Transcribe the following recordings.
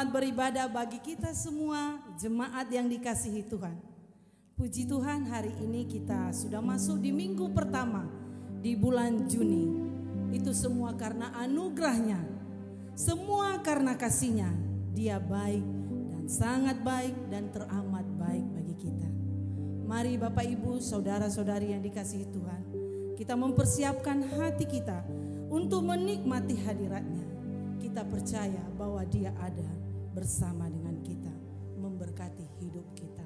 Selamat beribadah bagi kita semua jemaat yang dikasihi Tuhan. Puji Tuhan, hari ini kita sudah masuk di minggu pertama di bulan Juni. Itu semua karena anugerahnya, semua karena kasihnya. Dia baik dan sangat baik dan teramat baik bagi kita. Mari Bapak Ibu, saudara-saudari yang dikasihi Tuhan, kita mempersiapkan hati kita untuk menikmati hadiratnya. Kita percaya bahwa Dia ada bersama dengan kita, memberkati hidup kita.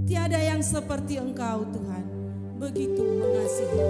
Tiada yang seperti Engkau Tuhan, begitu mengasihi.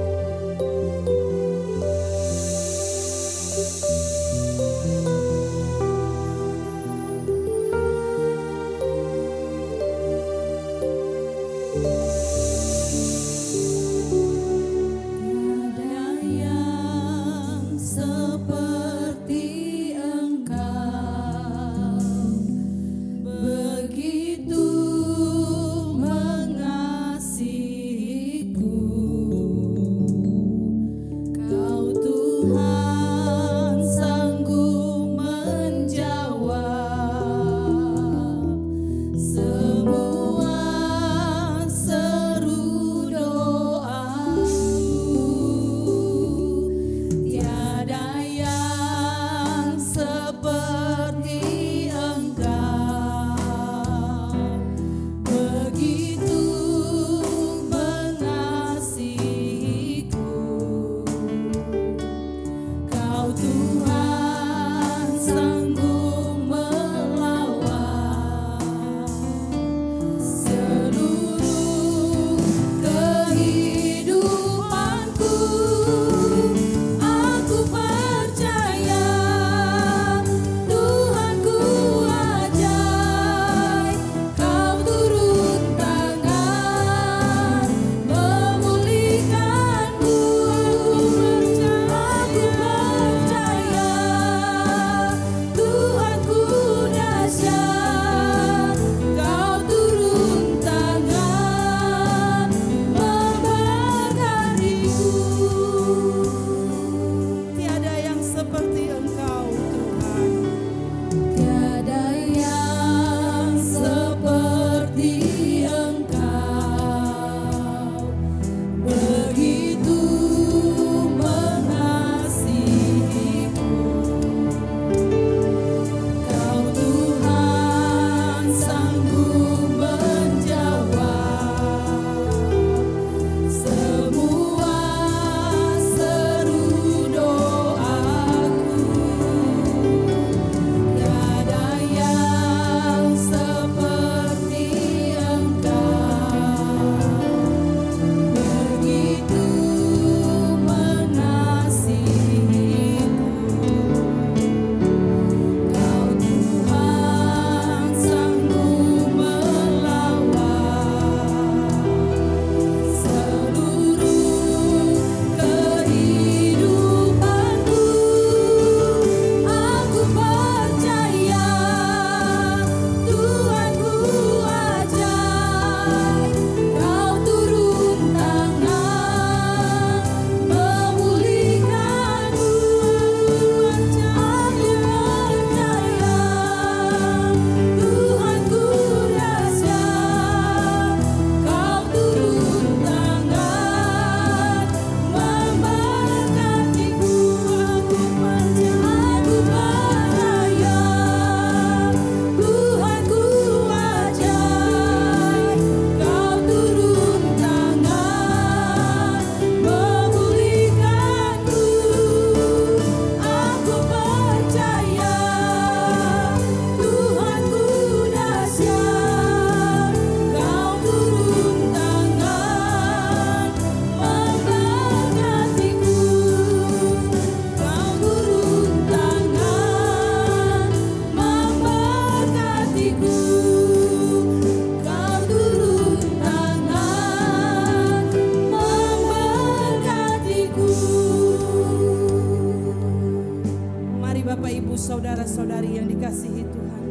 Saudara-saudari yang dikasihi Tuhan,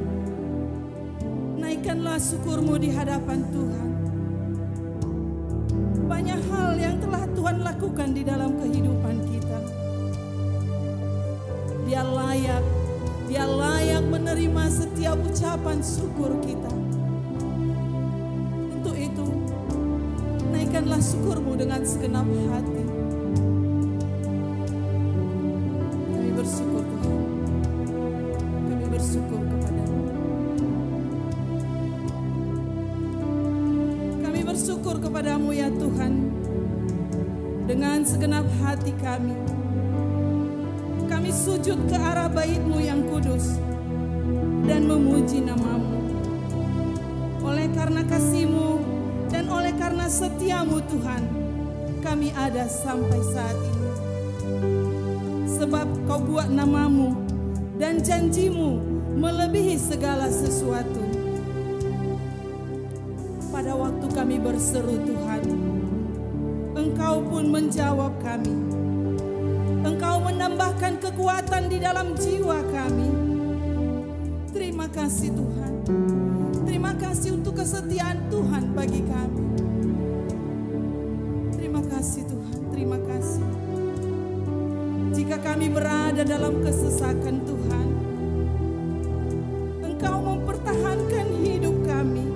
naikkanlah syukurmu di hadapan Tuhan. Banyak hal yang telah Tuhan lakukan di dalam kehidupan kita. Dia layak menerima menerima setiap ucapan syukur kita. Untuk itu, naikkanlah syukurmu dengan segenap hati. Kami bersyukur Tuhan. Kami bersyukur kepadamu. Kami bersyukur kepadamu ya Tuhan. Dengan segenap hati kami sujud ke arah bait-Mu yang kudus dan memuji nama-Mu. Oleh karena kasih-Mu dan oleh karena setia-Mu Tuhan, kami ada sampai saat ini. Sebab Kau buat nama-Mu dan janji-Mu melebihi segala sesuatu. Pada waktu kami berseru Tuhan, Engkau pun menjawab kami. Engkau menambahkan kekuatan di dalam jiwa kami. Terima kasih Tuhan. Terima kasih untuk kesetiaan Tuhan bagi kami. Terima kasih Tuhan, terima kasih. Jika kami berada dalam kesesakan Tuhan, Engkau mempertahankan hidup kami.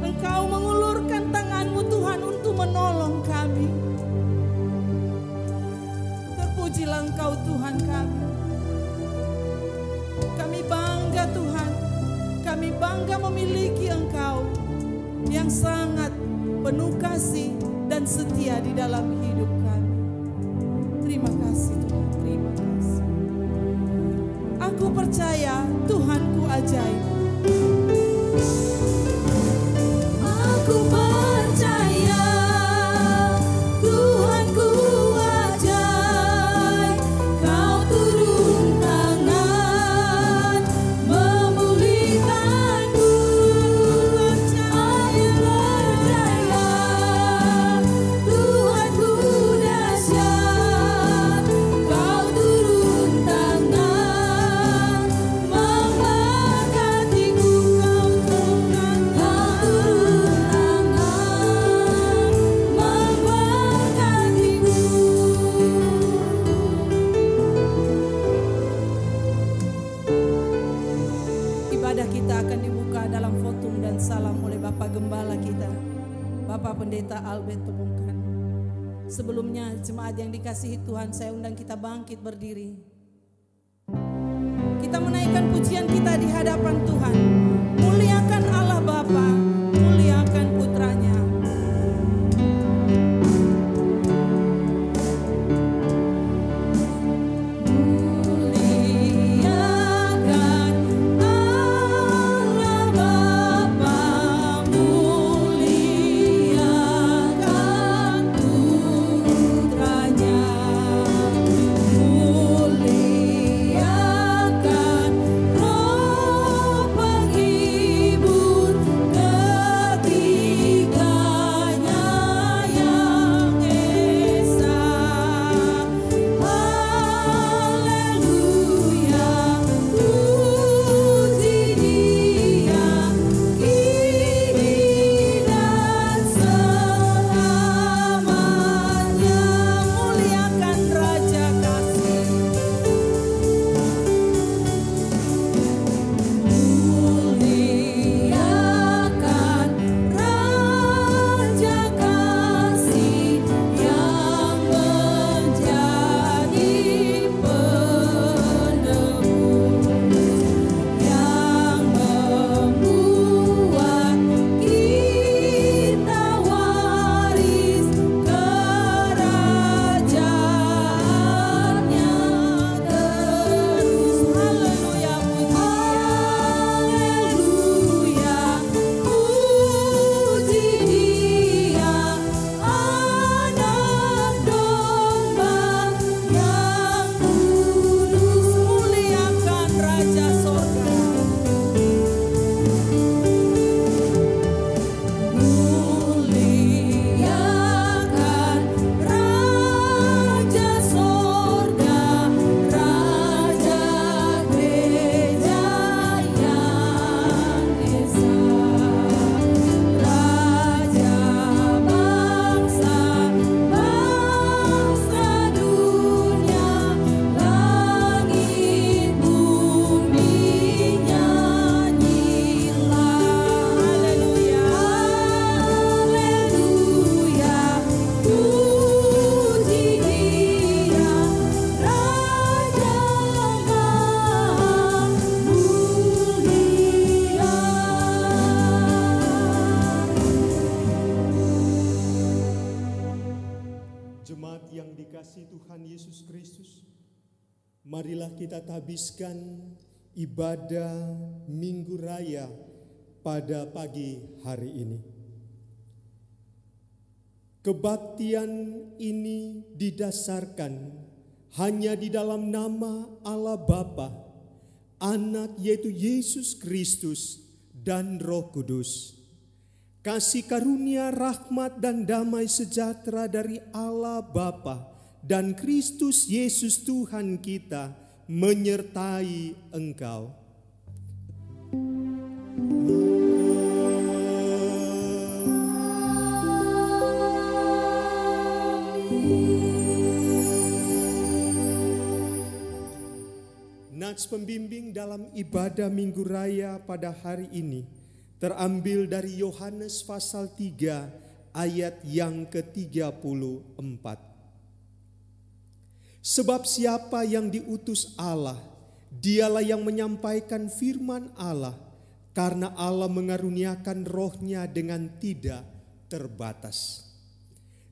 Engkau mengulurkan tangan-Mu Tuhan untuk menolong kami. Terpujilah Engkau Tuhan kami. Kami bangga Tuhan. Kami bangga memiliki Engkau yang sangat penuh kasih dan setia di dalam hidup kami. Terima kasih Tuhan, terima kasih. Aku percaya Tuhanku ajaib. Aku percaya Tuhanku ajaib. Kau turun tangan memulihkanku. Aku percaya Tuhanku dahsyat. Kau turun tangan memberkatiku. Kau turun tangan memberkatiku. Ibadah kita akan dibuka dalam fotum dan salam oleh Bapak Gembala kita, Bapak Pendeta Albert Tubungkan. Sebelumnya jemaat yang dikasihi Tuhan, saya undang kita bangkit berdiri. Kita menaikkan pujian kita di hadapan Tuhan. Muliakan Allah Bapa, muliakan Putranya. Muliakan Allah Bapa, muliakan Putranya. Muliakan Roh Penghibur Jemaat yang dikasihi Tuhan Yesus Kristus, marilah kita tabiskan ibadah Minggu Raya pada pagi hari ini. Kebaktian ini didasarkan hanya di dalam nama Allah Bapa, Anak yaitu Yesus Kristus, dan Roh Kudus. Kasih karunia, rahmat, dan damai sejahtera dari Allah Bapa dan Kristus Yesus Tuhan kita menyertai engkau. Nats pembimbing dalam ibadah Minggu Raya pada hari ini terambil dari Yohanes pasal 3 ayat yang ke-34. Sebab siapa yang diutus Allah, dialah yang menyampaikan firman Allah, karena Allah mengaruniakan rohnya dengan tidak terbatas.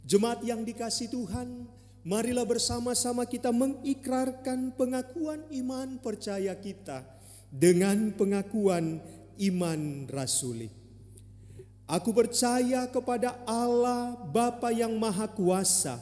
Jemaat yang dikasihi Tuhan, marilah bersama-sama kita mengikrarkan pengakuan iman percaya kita dengan pengakuan iman rasuli. Aku percaya kepada Allah Bapa yang Maha Kuasa,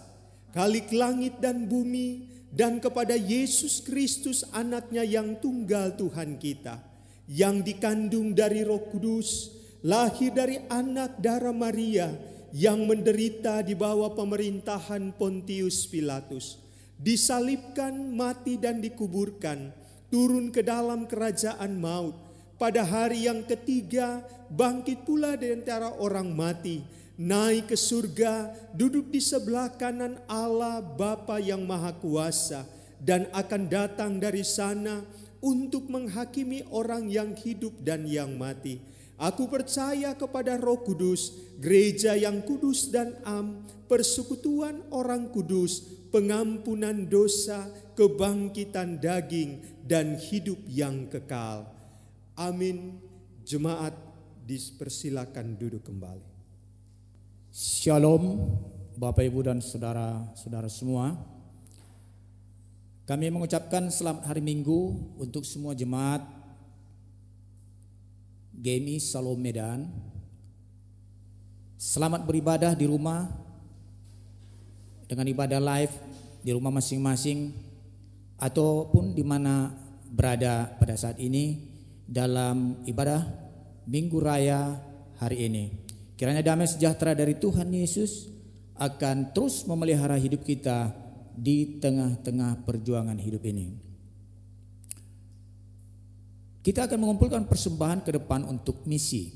Khalik langit dan bumi, dan kepada Yesus Kristus anaknya yang tunggal Tuhan kita, yang dikandung dari Roh Kudus, lahir dari anak darah Maria, yang menderita di bawah pemerintahan Pontius Pilatus, disalibkan, mati dan dikuburkan, turun ke dalam kerajaan maut, pada hari yang ketiga bangkit pula dari antara orang mati, naik ke surga, duduk di sebelah kanan Allah Bapa yang Maha Kuasa, dan akan datang dari sana untuk menghakimi orang yang hidup dan yang mati. Aku percaya kepada Roh Kudus, gereja yang kudus dan am, persekutuan orang kudus, pengampunan dosa, kebangkitan daging, dan hidup yang kekal. Amin. Jemaat dipersilakan duduk kembali. Shalom Bapak Ibu dan saudara-saudara semua. Kami mengucapkan selamat hari Minggu untuk semua jemaat GMI Salom Medan. Selamat beribadah di rumah dengan ibadah live di rumah masing-masing ataupun di mana berada pada saat ini dalam ibadah Minggu Raya hari ini. Kiranya damai sejahtera dari Tuhan Yesus akan terus memelihara hidup kita di tengah-tengah perjuangan hidup ini. Kita akan mengumpulkan persembahan ke depan untuk misi.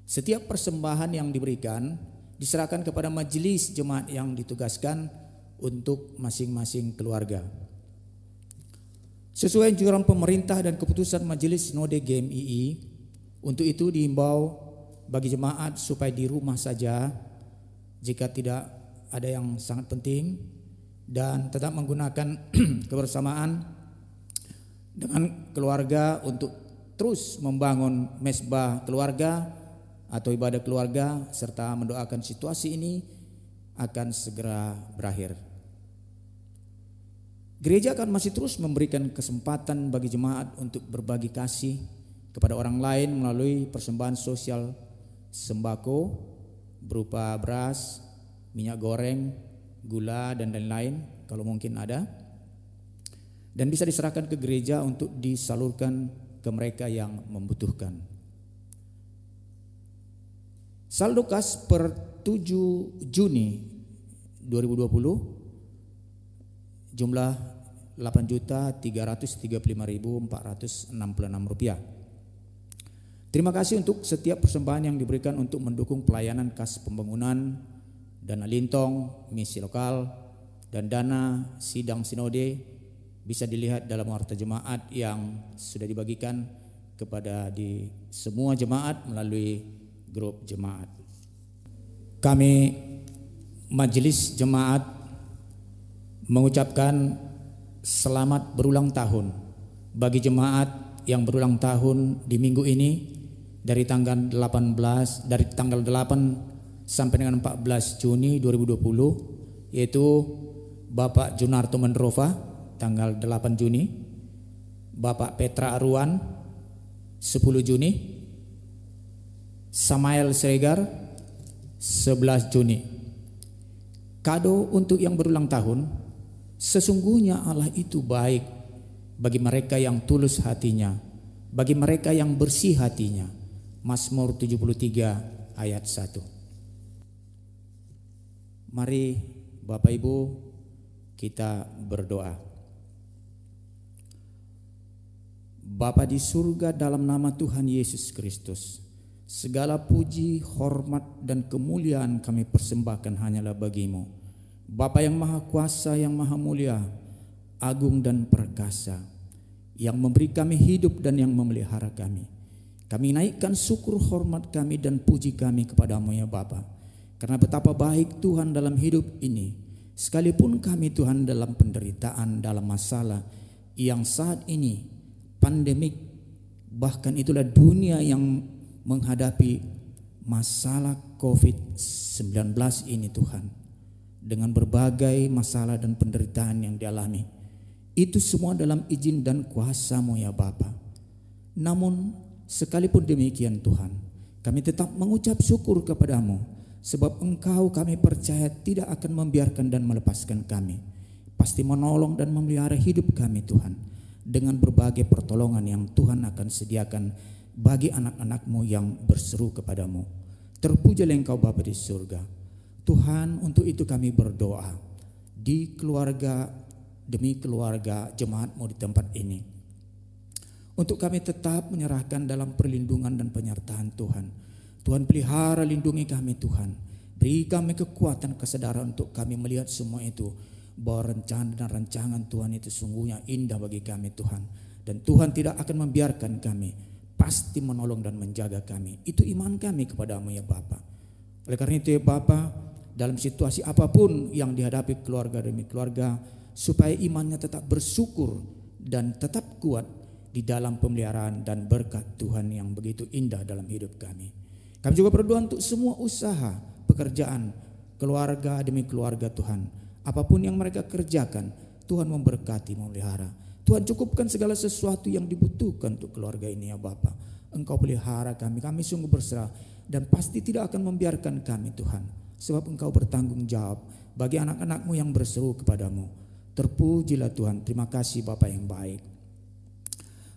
Setiap persembahan yang diberikan diserahkan kepada majelis jemaat yang ditugaskan untuk masing-masing keluarga. Sesuai anjuran pemerintah dan keputusan Majelis Sinode GMII, untuk itu diimbau bagi jemaat supaya di rumah saja jika tidak ada yang sangat penting, dan tetap menggunakan kebersamaan dengan keluarga untuk terus membangun mesbah keluarga atau ibadah keluarga, serta mendoakan situasi ini akan segera berakhir. Gereja akan masih terus memberikan kesempatan bagi jemaat untuk berbagi kasih kepada orang lain melalui persembahan sosial sembako berupa beras, minyak goreng, gula, dan lain-lain kalau mungkin ada, dan bisa diserahkan ke gereja untuk disalurkan ke mereka yang membutuhkan. Saldo kas per 7 Juni 2020 jumlah Rp8.335.466. Terima kasih untuk setiap persembahan yang diberikan untuk mendukung pelayanan kas pembangunan, dana lintong, misi lokal, dan dana sidang sinode. Bisa dilihat dalam warta jemaat yang sudah dibagikan kepada di semua jemaat melalui grup jemaat. Kami majelis jemaat mengucapkan selamat berulang tahun bagi jemaat yang berulang tahun di minggu ini dari tanggal 8 sampai dengan 14 Juni 2020 yaitu Bapak Junarto Mendrova tanggal 8 Juni, Bapak Petra Aruan 10 Juni, Samael Sregar 11 Juni. Kado untuk yang berulang tahun, sesungguhnya Allah itu baik bagi mereka yang tulus hatinya, bagi mereka yang bersih hatinya. Mazmur 73 ayat 1. Mari Bapak Ibu kita berdoa. Bapa di surga, dalam nama Tuhan Yesus Kristus, segala puji, hormat dan kemuliaan kami persembahkan hanyalah bagimu. Bapa yang maha kuasa, yang maha mulia, agung dan perkasa, yang memberi kami hidup dan yang memelihara kami. Kami naikkan syukur, hormat kami dan puji kami kepadamu ya Bapa, karena betapa baik Tuhan dalam hidup ini. Sekalipun kami Tuhan dalam penderitaan, dalam masalah yang saat ini pandemik, bahkan itulah dunia yang menghadapi masalah COVID-19 ini Tuhan, dengan berbagai masalah dan penderitaan yang dialami. Itu semua dalam izin dan kuasa-Mu ya Bapa. Namun sekalipun demikian Tuhan, kami tetap mengucap syukur kepadamu, sebab Engkau kami percaya tidak akan membiarkan dan melepaskan kami. Pasti menolong dan memelihara hidup kami Tuhan, dengan berbagai pertolongan yang Tuhan akan sediakan bagi anak-anak-Mu yang berseru kepadamu. Terpujilah Engkau Bapa di surga. Tuhan, untuk itu kami berdoa di keluarga demi keluarga jemaat-Mu di tempat ini, untuk kami tetap menyerahkan dalam perlindungan dan penyertaan Tuhan. Tuhan pelihara, lindungi kami Tuhan. Beri kami kekuatan, kesadaran untuk kami melihat semua itu, bahwa rencana dan rancangan Tuhan itu sungguhnya indah bagi kami Tuhan. Dan Tuhan tidak akan membiarkan kami, pasti menolong dan menjaga kami. Itu iman kami kepadamu ya Bapa. Oleh karena itu ya Bapa, dalam situasi apapun yang dihadapi keluarga demi keluarga, supaya imannya tetap bersyukur dan tetap kuat di dalam pemeliharaan dan berkat Tuhan yang begitu indah dalam hidup kami. Kami juga berdoa untuk semua usaha, pekerjaan, keluarga demi keluarga Tuhan. Apapun yang mereka kerjakan, Tuhan memberkati, memelihara. Tuhan cukupkan segala sesuatu yang dibutuhkan untuk keluarga ini ya Bapa. Engkau pelihara kami, kami sungguh berserah dan pasti tidak akan membiarkan kami Tuhan. Sebab Engkau bertanggung jawab bagi anak-anak-Mu yang berseru kepadamu. Terpujilah Tuhan, terima kasih Bapa yang baik.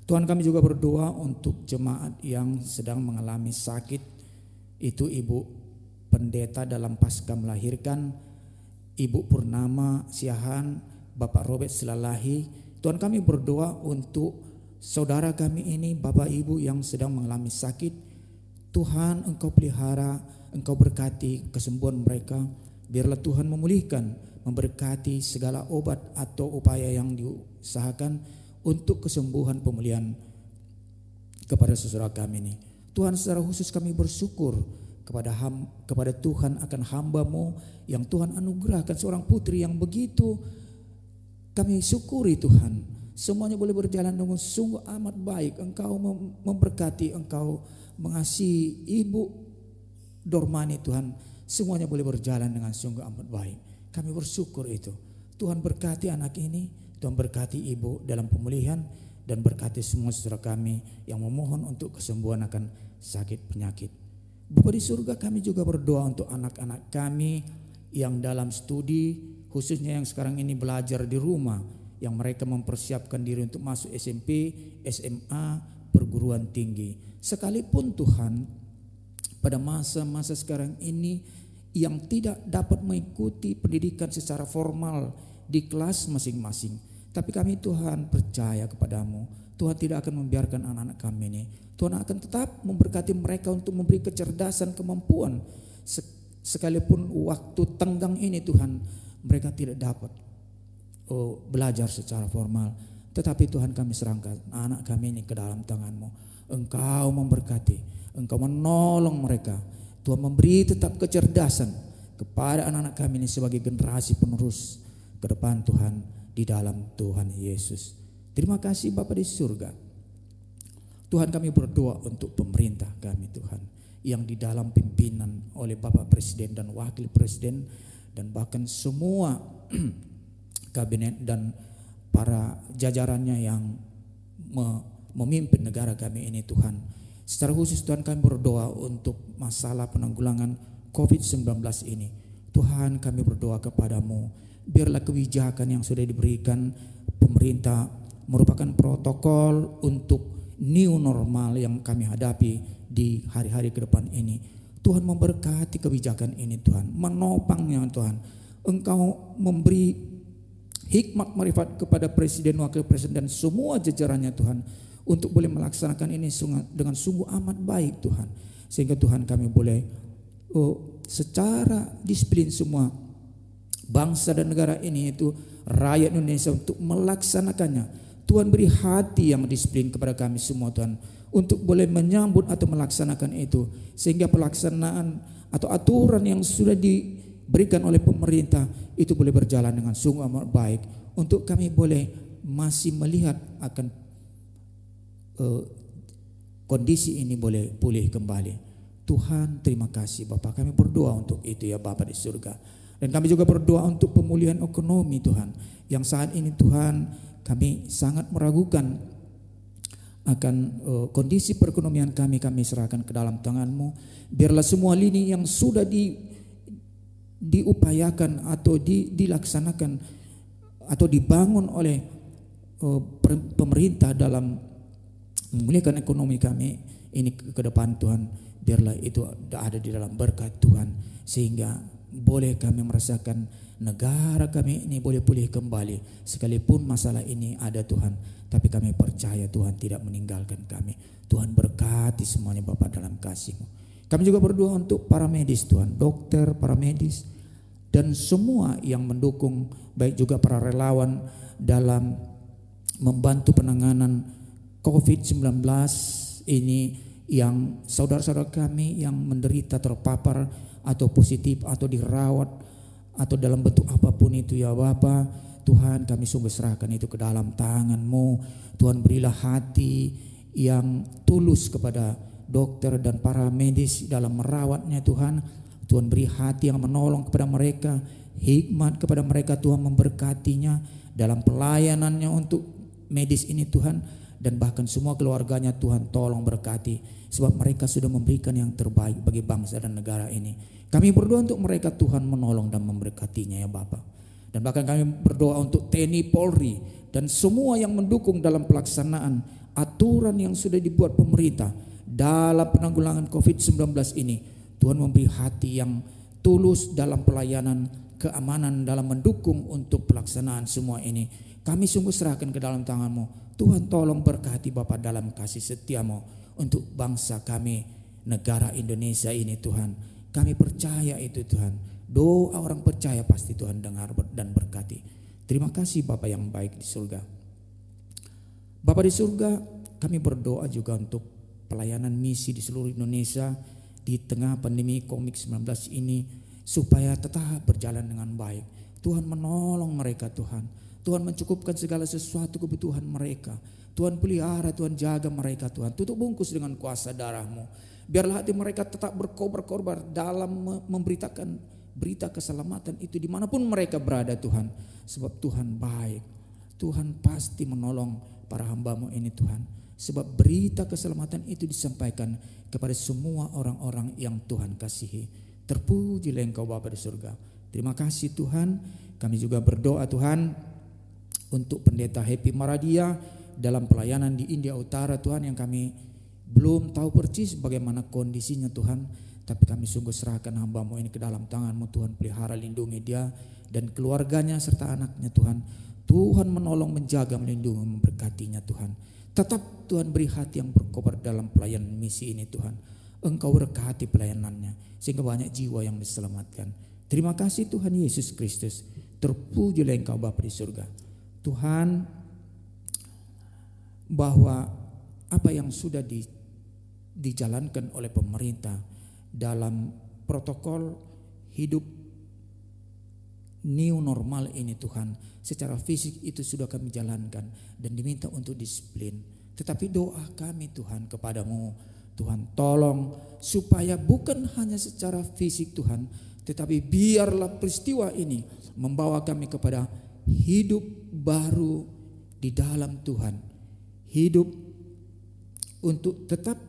Tuhan, kami juga berdoa untuk jemaat yang sedang mengalami sakit. Itu Ibu Pendeta dalam pasca melahirkan, Ibu Purnama Siahan, Bapak Robert Silalahi. Tuhan, kami berdoa untuk saudara kami ini, Bapak Ibu yang sedang mengalami sakit. Tuhan, Engkau pelihara, Engkau berkati kesembuhan mereka. Biarlah Tuhan memulihkan, memberkati segala obat atau upaya yang diusahakan untuk kesembuhan pemulihan kepada saudara kami ini. Tuhan, secara khusus kami bersyukur kepada Tuhan akan hamba-Mu yang Tuhan anugerahkan seorang putri yang begitu kami syukuri Tuhan. Semuanya boleh berjalan dengan sungguh amat baik. Engkau memberkati, Engkau mengasihi Ibu Dormani Tuhan. Semuanya boleh berjalan dengan sungguh amat baik. Kami bersyukur itu. Tuhan berkati anak ini, Tuhan berkati Ibu dalam pemulihan, dan berkati semua saudara kami yang memohon untuk kesembuhan akan sakit penyakit. Bapa di surga, kami juga berdoa untuk anak-anak kami yang dalam studi, khususnya yang sekarang ini belajar di rumah, yang mereka mempersiapkan diri untuk masuk SMP, SMA, perguruan tinggi. Sekalipun Tuhan, pada masa-masa sekarang ini yang tidak dapat mengikuti pendidikan secara formal di kelas masing-masing, tapi kami Tuhan percaya kepadamu. Tuhan tidak akan membiarkan anak-anak kami ini. Tuhan akan tetap memberkati mereka untuk memberi kecerdasan, kemampuan. Sekalipun waktu tenggang ini Tuhan, mereka tidak dapat belajar secara formal. Tetapi Tuhan, kami serahkan anak kami ini ke dalam tangan-Mu. Engkau memberkati, Engkau menolong mereka. Tuhan memberi tetap kecerdasan kepada anak-anak kami ini sebagai generasi penerus ke depan Tuhan, di dalam Tuhan Yesus. Terima kasih Bapa di surga. Tuhan, kami berdoa untuk pemerintah kami Tuhan, yang di dalam pimpinan oleh Bapak Presiden dan Wakil Presiden, dan bahkan semua kabinet dan para jajarannya yang memimpin negara kami ini Tuhan. Secara khusus Tuhan, kami berdoa untuk masalah penanggulangan COVID-19 ini. Tuhan, kami berdoa kepadamu, biarlah kebijakan yang sudah diberikan pemerintah merupakan protokol untuk new normal yang kami hadapi di hari-hari ke depan ini. Tuhan memberkati kebijakan ini Tuhan, menopangnya Tuhan. Engkau memberi hikmat marifat kepada Presiden, Wakil Presiden dan semua jajarannya Tuhan, untuk boleh melaksanakan ini dengan sungguh amat baik Tuhan. Sehingga Tuhan kami boleh secara disiplin semua bangsa dan negara ini, itu rakyat Indonesia, untuk melaksanakannya. Tuhan beri hati yang disiplin kepada kami semua Tuhan, untuk boleh menyambut atau melaksanakan itu. Sehingga pelaksanaan atau aturan yang sudah diberikan oleh pemerintah itu boleh berjalan dengan sungguh amat baik, untuk kami boleh masih melihat akan kondisi ini boleh pulih kembali. Tuhan, terima kasih Bapa, kami berdoa untuk itu ya Bapa di surga. Dan kami juga berdoa untuk pemulihan ekonomi Tuhan, yang saat ini Tuhan kami sangat meragukan akan kondisi perekonomian kami serahkan ke dalam tangan-Mu. Biarlah semua lini yang sudah diupayakan atau dilaksanakan atau dibangun oleh pemerintah dalam memulihkan ekonomi kami ini ke depan Tuhan, biarlah itu ada di dalam berkat Tuhan, sehingga boleh kami merasakan negara kami ini boleh pulih kembali. Sekalipun masalah ini ada Tuhan, tapi kami percaya Tuhan tidak meninggalkan kami. Tuhan berkati semuanya Bapa dalam kasih-Mu. Kami juga berdoa untuk para medis Tuhan, dokter, para medis, dan semua yang mendukung, baik juga para relawan dalam membantu penanganan COVID-19 ini, yang saudara-saudara kami yang menderita, terpapar atau positif atau dirawat atau dalam bentuk apapun itu ya Bapa. Tuhan, kami sungguh serahkan itu ke dalam tangan-Mu. Tuhan, berilah hati yang tulus kepada dokter dan para medis dalam merawatnya Tuhan. Tuhan, beri hati yang menolong kepada mereka, hikmat kepada mereka Tuhan, memberkatinya dalam pelayanannya untuk medis ini Tuhan. Dan bahkan semua keluarganya Tuhan tolong berkati, sebab mereka sudah memberikan yang terbaik bagi bangsa dan negara ini. Kami berdoa untuk mereka Tuhan, menolong dan memberkatinya ya Bapa. Dan bahkan kami berdoa untuk TNI, Polri, dan semua yang mendukung dalam pelaksanaan aturan yang sudah dibuat pemerintah dalam penanggulangan COVID-19 ini. Tuhan, memberi hati yang tulus dalam pelayanan, keamanan dalam mendukung untuk pelaksanaan semua ini. Kami sungguh serahkan ke dalam tangan-Mu. Tuhan, tolong berkati Bapa dalam kasih setia-Mu untuk bangsa kami, negara Indonesia ini Tuhan. Kami percaya itu Tuhan. Doa orang percaya pasti Tuhan dengar dan berkati. Terima kasih Bapa yang baik di surga. Bapa di surga, kami berdoa juga untuk pelayanan misi di seluruh Indonesia di tengah pandemi COVID-19 ini, supaya tetap berjalan dengan baik. Tuhan, menolong mereka Tuhan. Tuhan, mencukupkan segala sesuatu kebutuhan mereka. Tuhan, pelihara, Tuhan, jaga mereka Tuhan. Tutup bungkus dengan kuasa darah-Mu. Biarlah hati mereka tetap berkobar-kobar dalam memberitakan berita keselamatan itu dimanapun mereka berada Tuhan. Sebab Tuhan baik. Tuhan pasti menolong para hamba-Mu ini Tuhan. Sebab berita keselamatan itu disampaikan kepada semua orang-orang yang Tuhan kasihi. Terpujilah Engkau Bapa di surga. Terima kasih Tuhan. Kami juga berdoa Tuhan untuk Pendeta Happy Maradia dalam pelayanan di India Utara Tuhan, yang kami belum tahu persis bagaimana kondisinya Tuhan, tapi kami sungguh serahkan hamba-Mu ini ke dalam tangan-Mu Tuhan. Pelihara, lindungi dia dan keluarganya serta anaknya Tuhan. Tuhan, menolong, menjaga, melindungi, memberkatinya Tuhan. Tetap Tuhan, beri hati yang berkobar dalam pelayanan misi ini Tuhan. Engkau berkati pelayanannya sehingga banyak jiwa yang diselamatkan. Terima kasih Tuhan Yesus Kristus. Terpujilah Engkau Bapa di surga. Tuhan, bahwa apa yang sudah dijalankan oleh pemerintah dalam protokol hidup new normal ini Tuhan, secara fisik itu sudah kami jalankan dan diminta untuk disiplin. Tetapi doa kami Tuhan kepada-Mu, Tuhan tolong supaya bukan hanya secara fisik Tuhan, Tetapi biarlah peristiwa ini membawa kami kepada hidup baru di dalam Tuhan. Hidup untuk tetap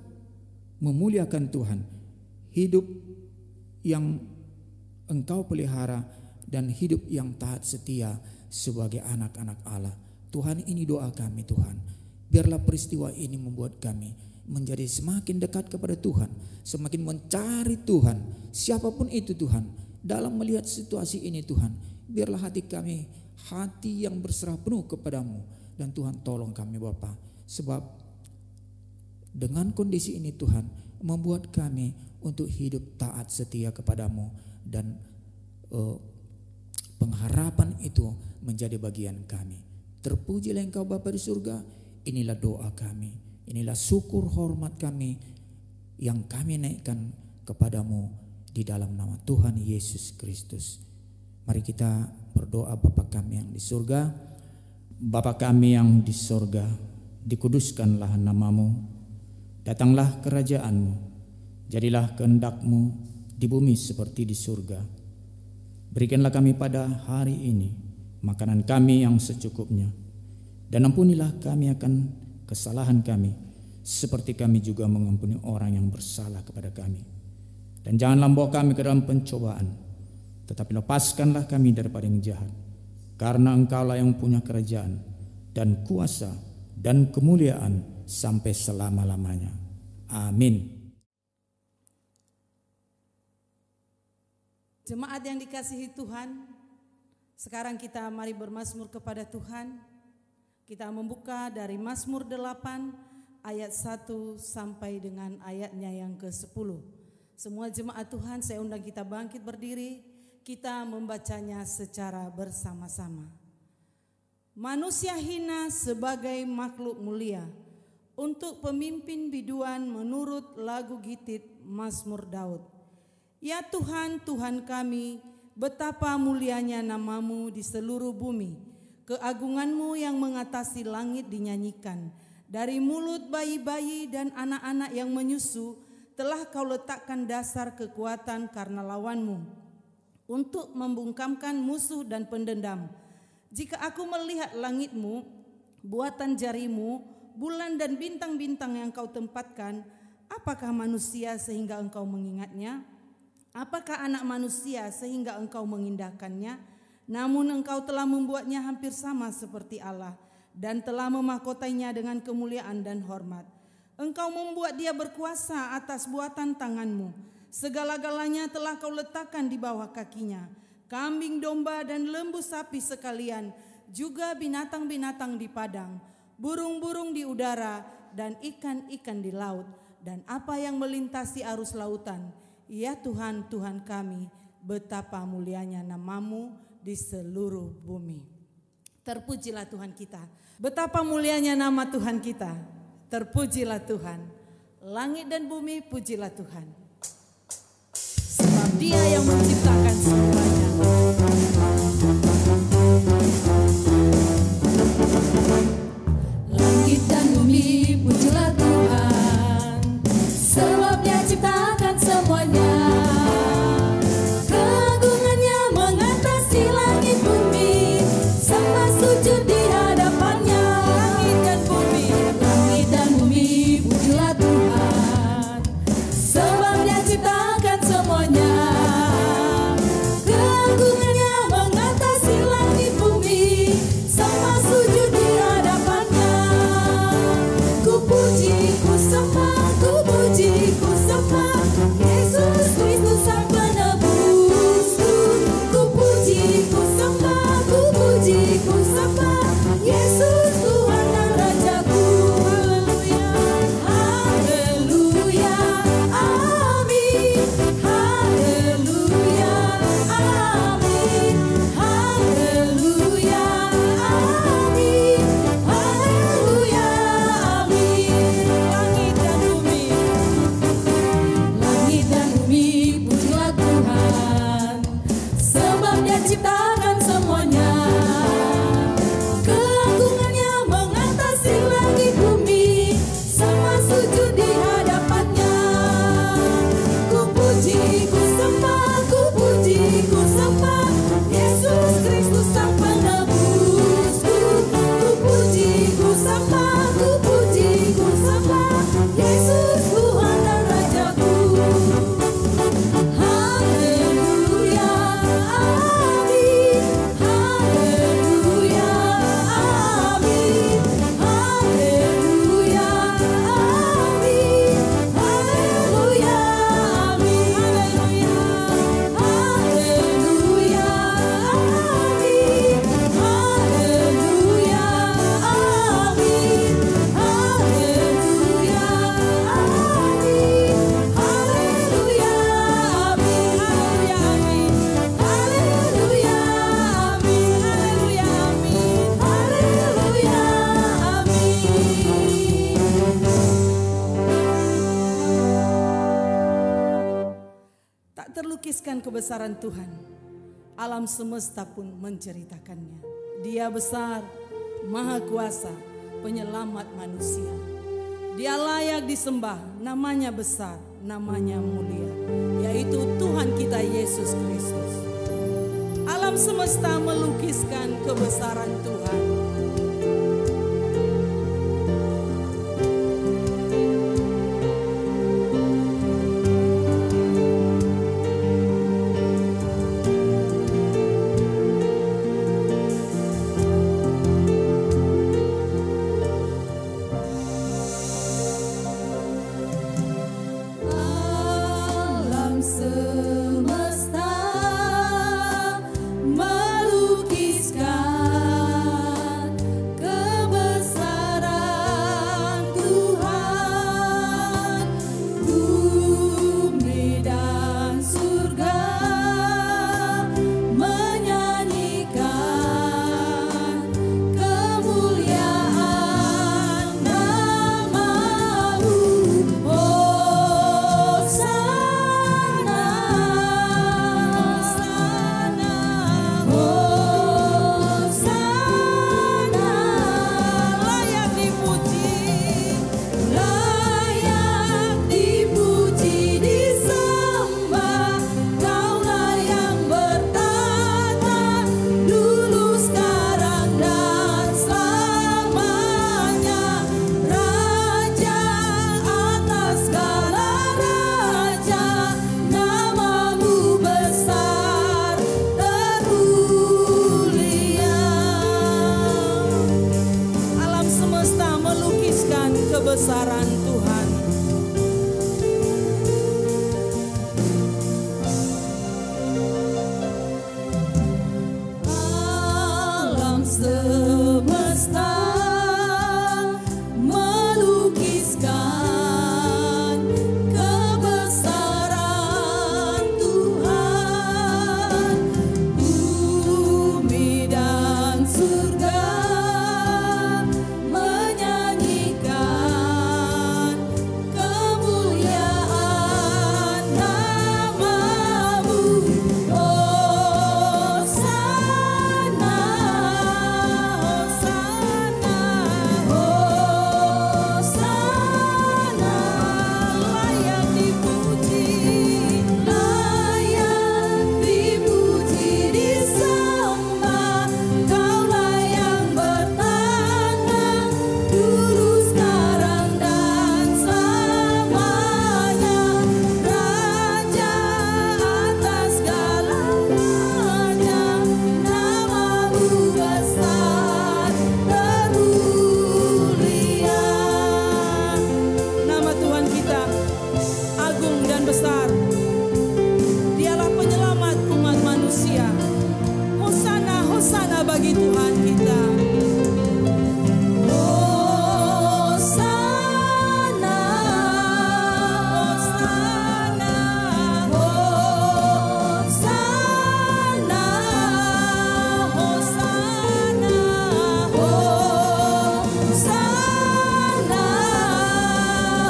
memuliakan Tuhan. Hidup yang Engkau pelihara dan hidup yang taat setia sebagai anak-anak Allah. Tuhan, ini doa kami Tuhan. Biarlah peristiwa ini membuat kami menjadi semakin dekat kepada Tuhan, semakin mencari Tuhan, siapapun itu Tuhan. Dalam melihat situasi ini Tuhan, biarlah hati kami hati yang berserah penuh kepadamu. Dan Tuhan tolong kami Bapa, sebab dengan kondisi ini Tuhan membuat kami untuk hidup taat setia kepadamu. Dan pengharapan itu menjadi bagian kami. Terpujilah Engkau Bapa di surga. Inilah doa kami, inilah syukur hormat kami yang kami naikkan kepadamu di dalam nama Tuhan Yesus Kristus. Mari kita berdoa. Bapa kami yang di surga, Bapa kami yang di surga, dikuduskanlah namamu, datanglah kerajaanmu, jadilah kehendak-Mu di bumi seperti di surga. Berikanlah kami pada hari ini makanan kami yang secukupnya, dan ampunilah kami akan kesalahan kami, seperti kami juga mengampuni orang yang bersalah kepada kami. Dan janganlah membawa kami ke dalam pencobaan, tetapi lepaskanlah kami daripada yang jahat. Karena Engkaulah yang punya kerajaan dan kuasa dan kemuliaan sampai selama-lamanya. Amin. Jemaat yang dikasihi Tuhan, sekarang kita mari bermazmur kepada Tuhan. Kita membuka dari Mazmur 8 ayat 1 sampai dengan ayatnya yang ke-10. Semua jemaat Tuhan, saya undang kita bangkit berdiri, kita membacanya secara bersama-sama. Manusia hina sebagai makhluk mulia, untuk pemimpin biduan menurut lagu Gitit Mazmur Daud. Ya Tuhan, Tuhan kami, betapa mulianya namamu di seluruh bumi. Keagunganmu yang mengatasi langit dinyanyikan. Dari mulut bayi-bayi dan anak-anak yang menyusu, telah kau letakkan dasar kekuatan karena lawanmu, untuk membungkamkan musuh dan pendendam. Jika aku melihat langitmu, buatan jarimu, bulan dan bintang-bintang yang kau tempatkan, apakah manusia sehingga engkau mengingatnya? Apakah anak manusia sehingga engkau mengindahkannya? Namun engkau telah membuatnya hampir sama seperti Allah, dan telah memahkotainya dengan kemuliaan dan hormat. Engkau membuat dia berkuasa atas buatan tanganmu. Segala-galanya telah kau letakkan di bawah kakinya. Kambing, domba, dan lembu sapi sekalian, juga binatang-binatang di padang, burung-burung di udara, dan ikan-ikan di laut, dan apa yang melintasi arus lautan. Ya Tuhan, Tuhan kami, betapa mulianya namamu di seluruh bumi. Terpujilah Tuhan kita. Betapa mulianya nama Tuhan kita. Terpujilah Tuhan. Langit dan bumi pujilah Tuhan. Sebab Dia yang menciptakan semuanya. Langit dan bumi pujilah Tuhan. Sebab Dia ciptakan semuanya. Sujud di hadapannya. Langit dan bumi pujilah Tuhan. Sebab Dia ciptakan semuanya. Keagungannya mengatasi langit bumi, sama sujud di hadapannya. Ku puji, ku sembah, ku puji, ku sembah Yesus Kristus sang penebusku. Ku puji, ku sembah, ku puji, ku sembah Yesus Tuhan dan Rajaku. Haleluya, haleluya, amin. Haleluya, amin. Haleluya, amin. Haleluya, amin. Langit dan bumi pujilah Tuhan. Sebab Dia ciptakan semuanya. Keagungannya mengatasi langit bumi, sama sujud di hadapannya. Ku puji, ku sembah, ku puji, kebesaran Tuhan. Alam semesta pun menceritakannya. Dia besar, maha kuasa, penyelamat manusia. Dia layak disembah, namanya besar, namanya mulia, yaitu Tuhan kita Yesus Kristus. Alam semesta melukiskan kebesaran Tuhan. Kebesaran Tuhan. Alam semesta melukiskan kebesaran Tuhan. Bumi dan surga bagi Tuhan kita. Hosana, Hosana, Hosana, Hosana, Hosana,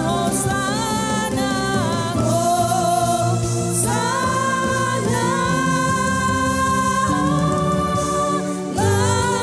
Hosana, Hosana.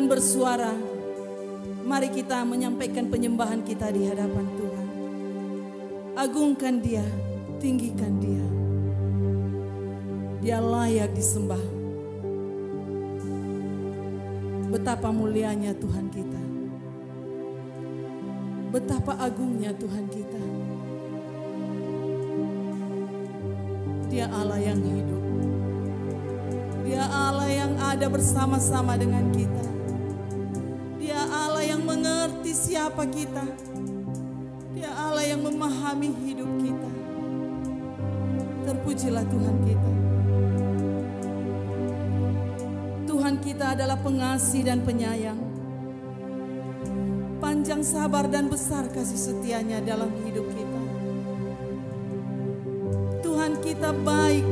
akan bersuara, mari kita menyampaikan penyembahan kita di hadapan Tuhan. Agungkan Dia, tinggikan Dia. Dia layak disembah. Betapa mulianya Tuhan kita. Betapa agungnya Tuhan kita. Dia Allah yang hidup. Dia Allah yang ada bersama-sama dengan kita. Dia Allah yang mengerti siapa kita. Dia Allah yang memahami hidup kita. Terpujilah Tuhan kita. Tuhan kita adalah pengasih dan penyayang. Panjang sabar dan besar kasih setianya dalam hidup kita. Tuhan kita baik,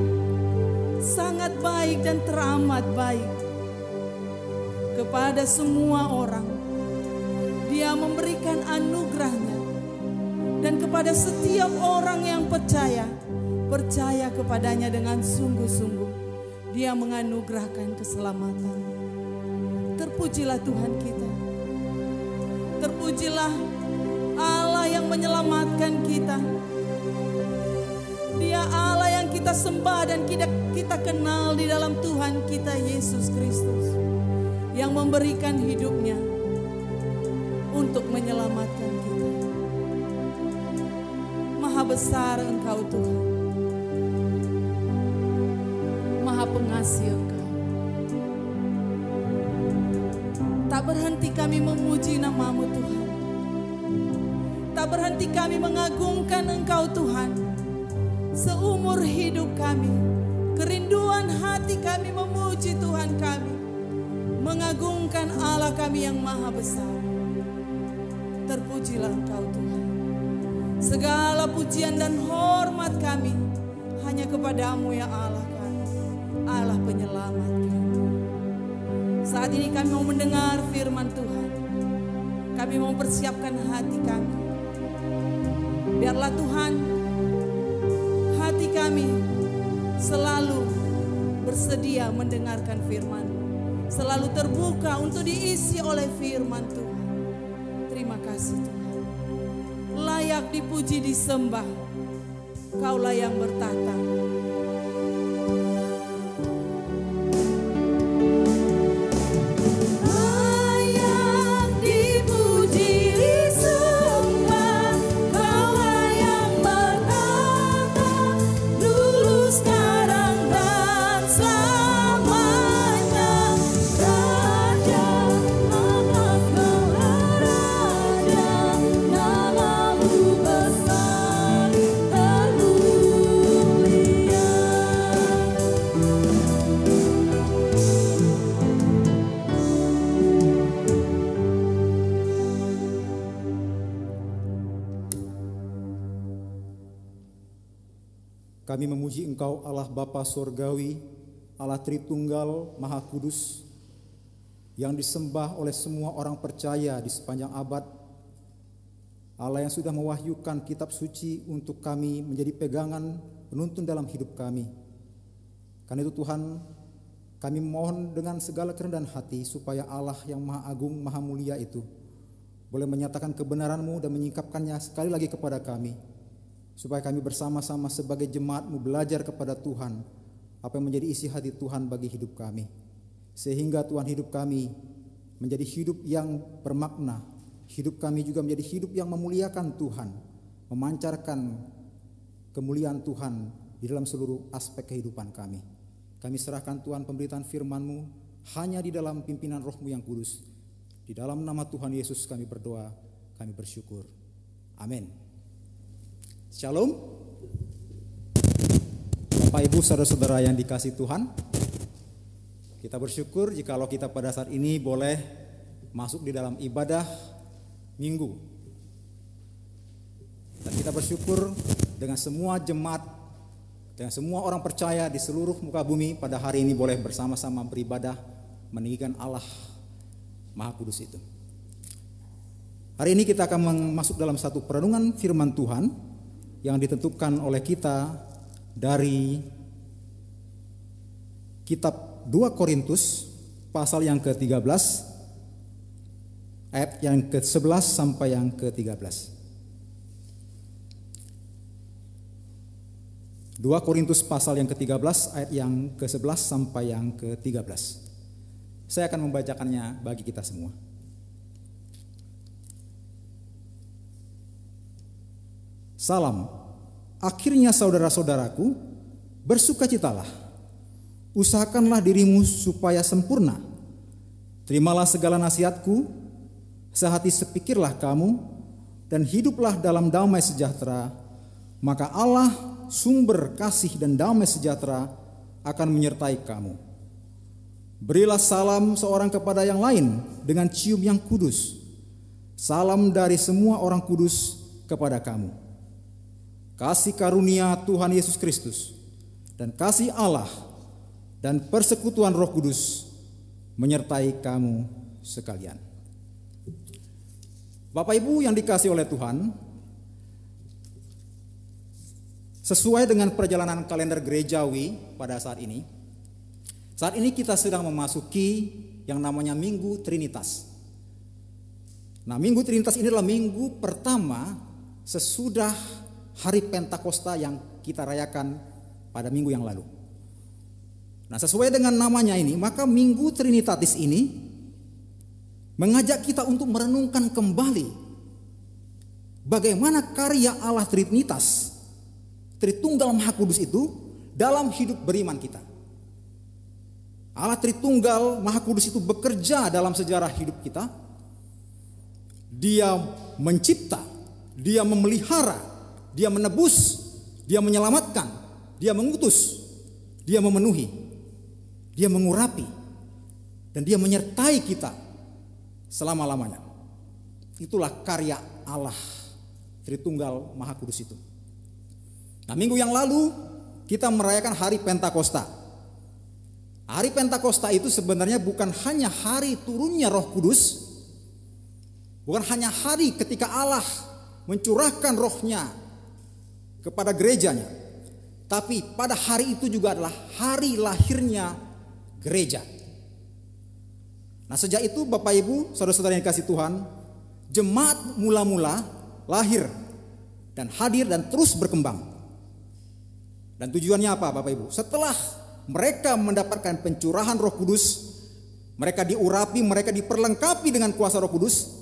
sangat baik dan teramat baik kepada semua orang. Dia memberikan anugerahnya, dan kepada setiap orang yang percaya kepadanya dengan sungguh-sungguh, Dia menganugerahkan keselamatan. Terpujilah Tuhan kita. Terpujilah Allah yang menyelamatkan kita. Dia Allah yang kita sembah dan kita kenal di dalam Tuhan kita Yesus Kristus, yang memberikan hidupnya untuk menyelamatkan kita. Maha besar Engkau Tuhan, Maha pengasih Engkau. Tak berhenti kami memuji nama-Mu Tuhan. Tak berhenti kami mengagungkan Engkau Tuhan. Seumur hidup kami, kerinduan hati kami memuji Tuhan kami, mengagungkan Allah kami yang maha besar. Terpujilah Engkau Tuhan. Segala pujian dan hormat kami hanya kepada-Mu ya Allah kami, Allah penyelamat kami. Saat ini kami mau mendengar firman Tuhan. Kami mau persiapkan hati kami. Biarlah Tuhan, hati kami selalu bersedia mendengarkan firman-Mu, selalu terbuka untuk diisi oleh firman Tuhan. Terima kasih Tuhan. Layak dipuji disembah, Kaulah yang bertata. Kami memuji Engkau Allah Bapa Surgawi, Allah Tritunggal Maha Kudus, yang disembah oleh semua orang percaya di sepanjang abad. Allah yang sudah mewahyukan kitab suci untuk kami menjadi pegangan penuntun dalam hidup kami. Karena itu Tuhan, kami mohon dengan segala kerendahan hati supaya Allah yang Maha Agung, Maha Mulia itu boleh menyatakan kebenaran-Mu dan menyingkapkannya sekali lagi kepada kami, supaya kami bersama-sama sebagai jemaat-Mu belajar kepada Tuhan apa yang menjadi isi hati Tuhan bagi hidup kami. Sehingga Tuhan, hidup kami menjadi hidup yang bermakna. Hidup kami juga menjadi hidup yang memuliakan Tuhan, memancarkan kemuliaan Tuhan di dalam seluruh aspek kehidupan kami. Kami serahkan Tuhan pemberitaan firman-Mu hanya di dalam pimpinan Roh-Mu yang kudus. Di dalam nama Tuhan Yesus kami berdoa, kami bersyukur. Amin. Shalom. Bapak Ibu saudara-saudara yang dikasihi Tuhan, kita bersyukur jikalau kita pada saat ini boleh masuk di dalam ibadah minggu. Dan kita bersyukur dengan semua jemaat, dengan semua orang percaya di seluruh muka bumi pada hari ini boleh bersama-sama beribadah meninggikan Allah Maha Kudus itu. Hari ini kita akan masuk dalam satu perenungan firman Tuhan yang ditentukan oleh kita dari kitab 2 Korintus pasal yang ke-13 ayat yang ke-11 sampai yang ke-13. 2 Korintus pasal yang ke-13 ayat yang ke-11 sampai yang ke-13. Saya akan membacakannya bagi kita semua. Salam. Akhirnya saudara-saudaraku, bersukacitalah. Usahakanlah dirimu supaya sempurna. Terimalah segala nasihatku, sehati sepikirlah kamu, dan hiduplah dalam damai sejahtera. Maka Allah, sumber kasih dan damai sejahtera, akan menyertai kamu. Berilah salam seorang kepada yang lain dengan cium yang kudus. Salam dari semua orang kudus kepada kamu. Kasih karunia Tuhan Yesus Kristus dan kasih Allah dan persekutuan Roh Kudus menyertai kamu sekalian. Bapak Ibu yang dikasihi oleh Tuhan, sesuai dengan perjalanan kalender gerejawi pada saat ini kita sedang memasuki yang namanya Minggu Trinitas. Nah, Minggu Trinitas ini adalah minggu pertama sesudah Hari Pentakosta yang kita rayakan pada minggu yang lalu. Nah, sesuai dengan namanya ini, maka Minggu Trinitatis ini mengajak kita untuk merenungkan kembali bagaimana karya Allah Trinitas, Tritunggal Maha Kudus itu dalam hidup beriman kita. Allah Tritunggal Maha Kudus itu bekerja dalam sejarah hidup kita. Dia mencipta, Dia memelihara, Dia menebus, Dia menyelamatkan, Dia mengutus, Dia memenuhi, Dia mengurapi, dan Dia menyertai kita selama-lamanya. Itulah karya Allah Tritunggal Maha Kudus itu. Nah, minggu yang lalu kita merayakan Hari Pentakosta. Hari Pentakosta itu sebenarnya bukan hanya hari turunnya Roh Kudus, bukan hanya hari ketika Allah mencurahkan rohnya kepada gerejanya, tapi pada hari itu juga adalah hari lahirnya gereja. Nah, sejak itu Bapak Ibu, saudara-saudara yang dikasihi Tuhan, jemaat mula-mula lahir dan hadir dan terus berkembang. Dan tujuannya apa Bapak Ibu? Setelah mereka mendapatkan pencurahan Roh Kudus, mereka diurapi, mereka diperlengkapi dengan kuasa Roh Kudus,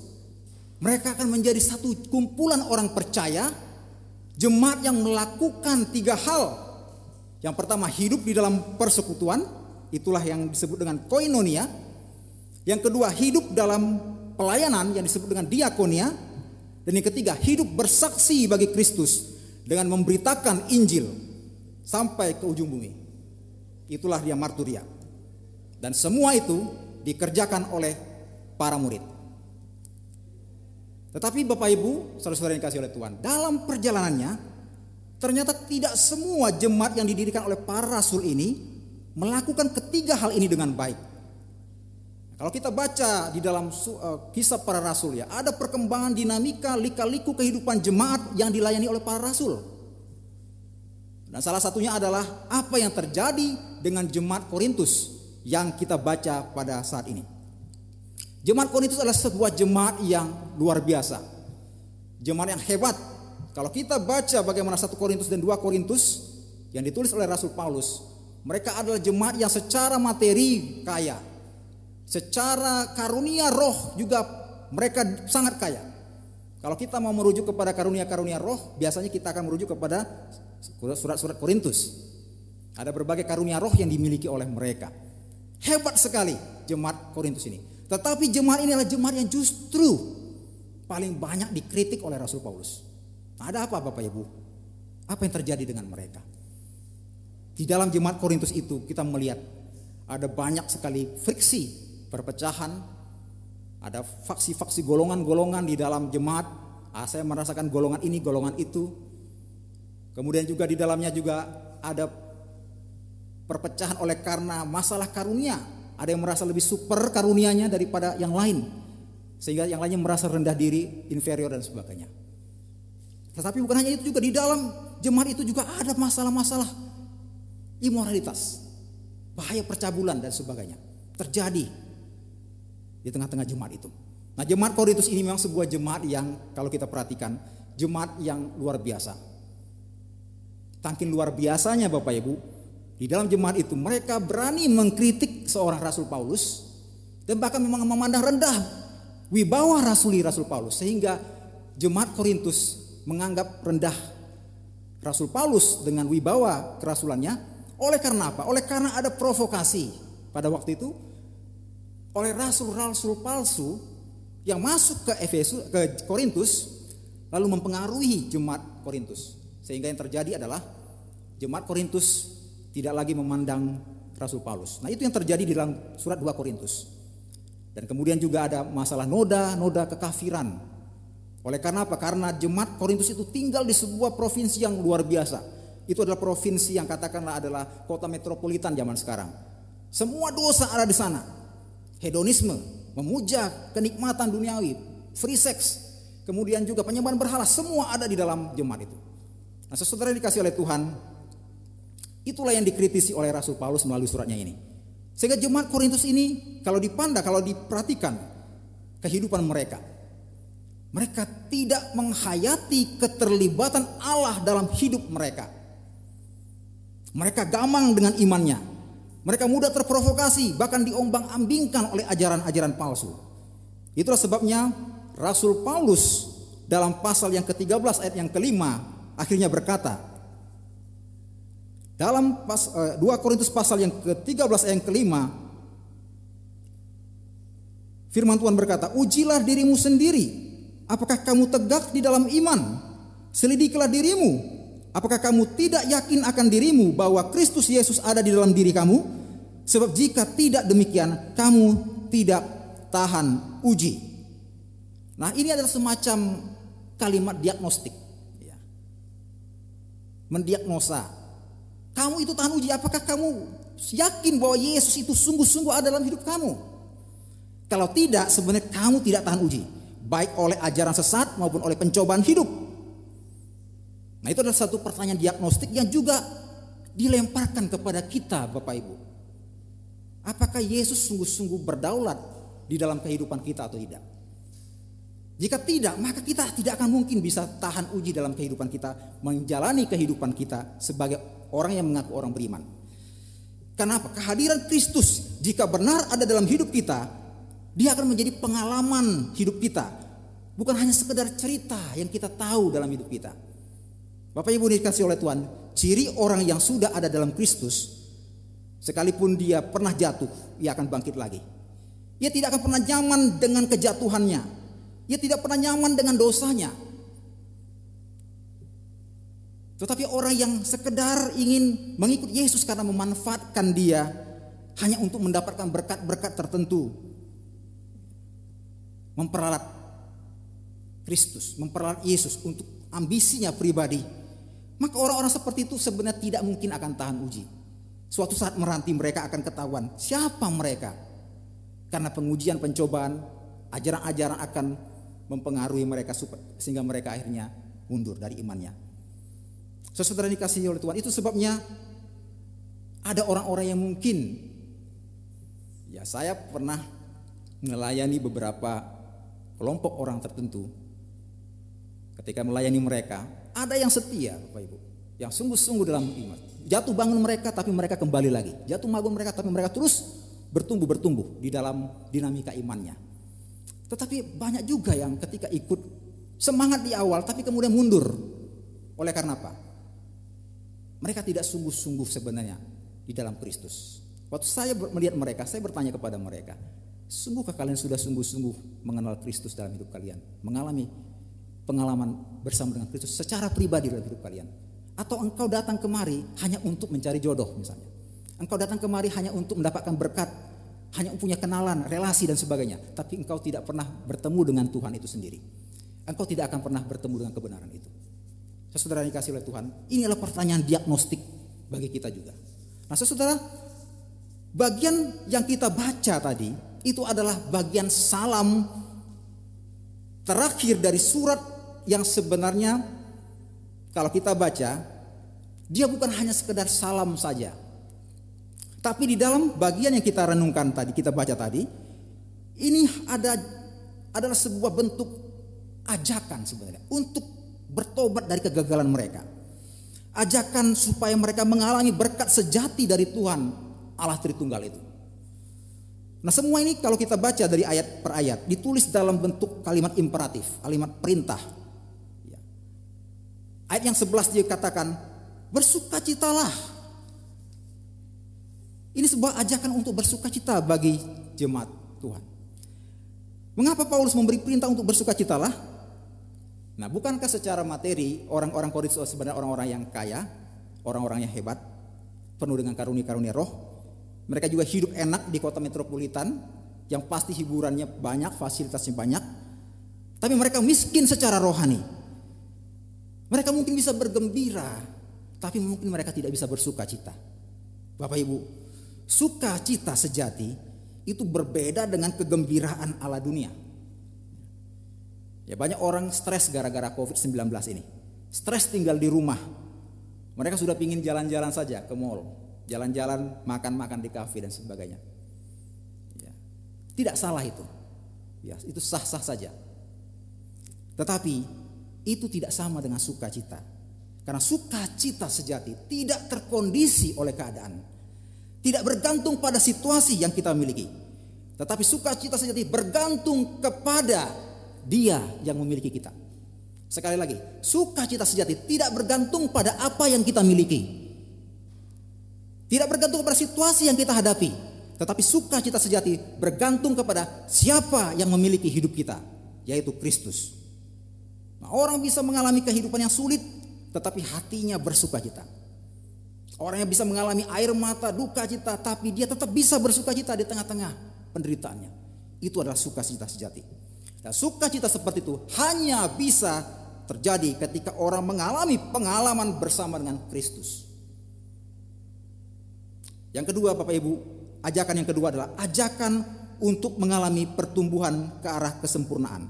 mereka akan menjadi satu kumpulan orang percaya, jemaat yang melakukan 3 hal. Yang pertama, hidup di dalam persekutuan, itulah yang disebut dengan koinonia. Yang kedua, hidup dalam pelayanan yang disebut dengan diakonia. Dan yang ketiga, hidup bersaksi bagi Kristus dengan memberitakan Injil sampai ke ujung bumi. Itulah dia marturia. Dan semua itu dikerjakan oleh para murid. Tetapi Bapak Ibu, saudara-saudara yang dikasihi oleh Tuhan, dalam perjalanannya ternyata tidak semua jemaat yang didirikan oleh para rasul ini melakukan ketiga hal ini dengan baik. Kalau kita baca di dalam kisah para rasul, ya, ada perkembangan dinamika lika-liku kehidupan jemaat yang dilayani oleh para rasul. Dan salah satunya adalah apa yang terjadi dengan jemaat Korintus yang kita baca pada saat ini. Jemaat Korintus adalah sebuah jemaat yang luar biasa, jemaat yang hebat. Kalau kita baca bagaimana 1 Korintus dan 2 Korintus yang ditulis oleh Rasul Paulus, mereka adalah jemaat yang secara materi kaya, secara karunia roh juga mereka sangat kaya. Kalau kita mau merujuk kepada karunia-karunia roh, biasanya kita akan merujuk kepada surat-surat Korintus. Ada berbagai karunia roh yang dimiliki oleh mereka. Hebat sekali jemaat Korintus ini. Tetapi jemaat ini adalah jemaat yang justru paling banyak dikritik oleh Rasul Paulus. Ada apa Bapak Ibu? Apa yang terjadi dengan mereka? Di dalam jemaat Korintus itu kita melihat ada banyak sekali friksi, perpecahan, ada faksi-faksi golongan-golongan di dalam jemaat. Saya merasakan golongan ini, golongan itu. Kemudian juga di dalamnya juga ada perpecahan oleh karena masalah karunia. Ada yang merasa lebih super karunianya daripada yang lain, sehingga yang lainnya merasa rendah diri, inferior dan sebagainya. Tetapi bukan hanya itu, juga di dalam jemaat itu juga ada masalah-masalah imoralitas, bahaya percabulan dan sebagainya terjadi di tengah-tengah jemaat itu. Nah, jemaat Korintus ini memang sebuah jemaat yang kalau kita perhatikan, jemaat yang luar biasa. Saking luar biasanya Bapak Ibu, di dalam jemaat itu mereka berani mengkritik seorang Rasul Paulus dan bahkan memang memandang rendah wibawa Rasul Paulus, sehingga jemaat Korintus menganggap rendah Rasul Paulus dengan wibawa kerasulannya. Oleh karena apa? Oleh karena ada provokasi pada waktu itu oleh rasul-rasul palsu yang masuk ke Korintus lalu mempengaruhi jemaat Korintus, sehingga yang terjadi adalah jemaat Korintus tidak lagi memandang Rasul Paulus. Nah, itu yang terjadi di dalam surat 2 Korintus. Dan kemudian juga ada masalah noda kekafiran. Oleh karena apa? Karena jemaat Korintus itu tinggal di sebuah provinsi yang luar biasa. Itu adalah provinsi yang katakanlah adalah kota metropolitan zaman sekarang. Semua dosa ada di sana. Hedonisme, memuja kenikmatan duniawi, free sex, kemudian juga penyembahan berhala, semua ada di dalam jemaat itu. Nah, saudara dikasih oleh Tuhan, itulah yang dikritisi oleh Rasul Paulus melalui suratnya ini. Sehingga jemaat Korintus ini kalau dipandang, kalau diperhatikan kehidupan mereka, mereka tidak menghayati keterlibatan Allah dalam hidup mereka. Mereka gamang dengan imannya. Mereka mudah terprovokasi, bahkan diombang-ambingkan oleh ajaran-ajaran palsu. Itulah sebabnya Rasul Paulus dalam pasal yang ke-13 ayat yang ke-5 akhirnya berkata, dalam 2 Korintus pasal yang ke-13 ayat yang ke-5, firman Tuhan berkata, ujilah dirimu sendiri, apakah kamu tegak di dalam iman? Selidikilah dirimu, apakah kamu tidak yakin akan dirimu bahwa Kristus Yesus ada di dalam diri kamu? Sebab jika tidak demikian, kamu tidak tahan uji. Nah, ini adalah semacam kalimat diagnostik, ya. Mendiagnosa. Kamu itu tahan uji, apakah kamu yakin bahwa Yesus itu sungguh-sungguh ada dalam hidup kamu? Kalau tidak, sebenarnya kamu tidak tahan uji, baik oleh ajaran sesat maupun oleh pencobaan hidup. Nah, itu adalah satu pertanyaan diagnostik yang juga dilemparkan kepada kita, Bapak Ibu. Apakah Yesus sungguh-sungguh berdaulat di dalam kehidupan kita atau tidak? Jika tidak, maka kita tidak akan mungkin bisa tahan uji dalam kehidupan kita, menjalani kehidupan kita sebagai orang yang mengaku orang beriman. Kenapa? Kehadiran Kristus jika benar ada dalam hidup kita, dia akan menjadi pengalaman hidup kita, bukan hanya sekedar cerita yang kita tahu dalam hidup kita. Bapak Ibu dikasih oleh Tuhan, ciri orang yang sudah ada dalam Kristus, sekalipun dia pernah jatuh, ia akan bangkit lagi. Ia tidak akan pernah nyaman dengan kejatuhannya. Ia tidak pernah nyaman dengan dosanya. Tetapi orang yang sekedar ingin mengikut Yesus karena memanfaatkan dia hanya untuk mendapatkan berkat-berkat tertentu, memperalat Kristus, memperalat Yesus untuk ambisinya pribadi, maka orang-orang seperti itu sebenarnya tidak mungkin akan tahan uji. Suatu saat menanti mereka akan ketahuan siapa mereka. Karena pengujian, pencobaan, ajaran-ajaran akan mempengaruhi mereka sehingga mereka akhirnya mundur dari imannya. Saudara dikasihi oleh Tuhan, itu sebabnya ada orang-orang yang mungkin, ya saya pernah melayani beberapa kelompok orang tertentu. Ketika melayani mereka, ada yang setia, Bapak Ibu, yang sungguh-sungguh dalam iman. Jatuh bangun mereka tapi mereka kembali lagi. Jatuh bangun mereka tapi mereka terus bertumbuh di dalam dinamika imannya. Tetapi banyak juga yang ketika ikut semangat di awal tapi kemudian mundur. Oleh karena apa? Mereka tidak sungguh-sungguh sebenarnya di dalam Kristus. Waktu saya melihat mereka, saya bertanya kepada mereka, sungguhkah kalian sudah sungguh-sungguh mengenal Kristus dalam hidup kalian? Mengalami pengalaman bersama dengan Kristus secara pribadi dalam hidup kalian? Atau engkau datang kemari hanya untuk mencari jodoh misalnya. Engkau datang kemari hanya untuk mendapatkan berkat, hanya punya kenalan, relasi dan sebagainya. Tapi engkau tidak pernah bertemu dengan Tuhan itu sendiri. Engkau tidak akan pernah bertemu dengan kebenaran itu. Saudara yang dikasihi oleh Tuhan, ini adalah pertanyaan diagnostik bagi kita juga. Nah saudara, bagian yang kita baca tadi itu adalah bagian salam terakhir dari surat yang sebenarnya kalau kita baca, dia bukan hanya sekedar salam saja. Tapi di dalam bagian yang kita renungkan tadi, kita baca tadi, ini adalah sebuah bentuk ajakan sebenarnya untuk bertobat dari kegagalan mereka. Ajakan supaya mereka mengalami berkat sejati dari Tuhan Allah Tritunggal itu. Nah, semua ini kalau kita baca dari ayat per ayat ditulis dalam bentuk kalimat imperatif, kalimat perintah. Ayat yang 11 dia katakan, bersukacitalah. Ini sebuah ajakan untuk bersukacita bagi jemaat Tuhan. Mengapa Paulus memberi perintah untuk bersukacitalah? Nah, bukankah secara materi orang-orang Korintus sebenarnya orang-orang yang kaya, orang-orang yang hebat, penuh dengan karunia-karunia roh. Mereka juga hidup enak di kota metropolitan, yang pasti hiburannya banyak, fasilitasnya banyak. Tapi mereka miskin secara rohani. Mereka mungkin bisa bergembira, tapi mungkin mereka tidak bisa bersukacita. Bapak Ibu, sukacita sejati itu berbeda dengan kegembiraan ala dunia. Ya, banyak orang stres gara-gara COVID-19 ini. Stres tinggal di rumah. Mereka sudah pingin jalan-jalan saja ke mall. Jalan-jalan, makan-makan di kafe dan sebagainya. Ya, tidak salah itu. Ya, itu sah-sah saja. Tetapi itu tidak sama dengan sukacita. Karena sukacita sejati tidak terkondisi oleh keadaan. Tidak bergantung pada situasi yang kita miliki. Tetapi sukacita sejati bergantung kepada Dia yang memiliki kita. Sekali lagi, sukacita sejati tidak bergantung pada apa yang kita miliki. Tidak bergantung pada situasi yang kita hadapi. Tetapi sukacita sejati bergantung kepada siapa yang memiliki hidup kita, yaitu Kristus. Nah, orang bisa mengalami kehidupan yang sulit, tetapi hatinya bersukacita. Orang yang bisa mengalami air mata, duka cita, tapi dia tetap bisa bersukacita di tengah-tengah penderitaannya. Itu adalah sukacita sejati. Dan sukacita seperti itu hanya bisa terjadi ketika orang mengalami pengalaman bersama dengan Kristus. Yang kedua, Bapak Ibu, ajakan yang kedua adalah ajakan untuk mengalami pertumbuhan ke arah kesempurnaan.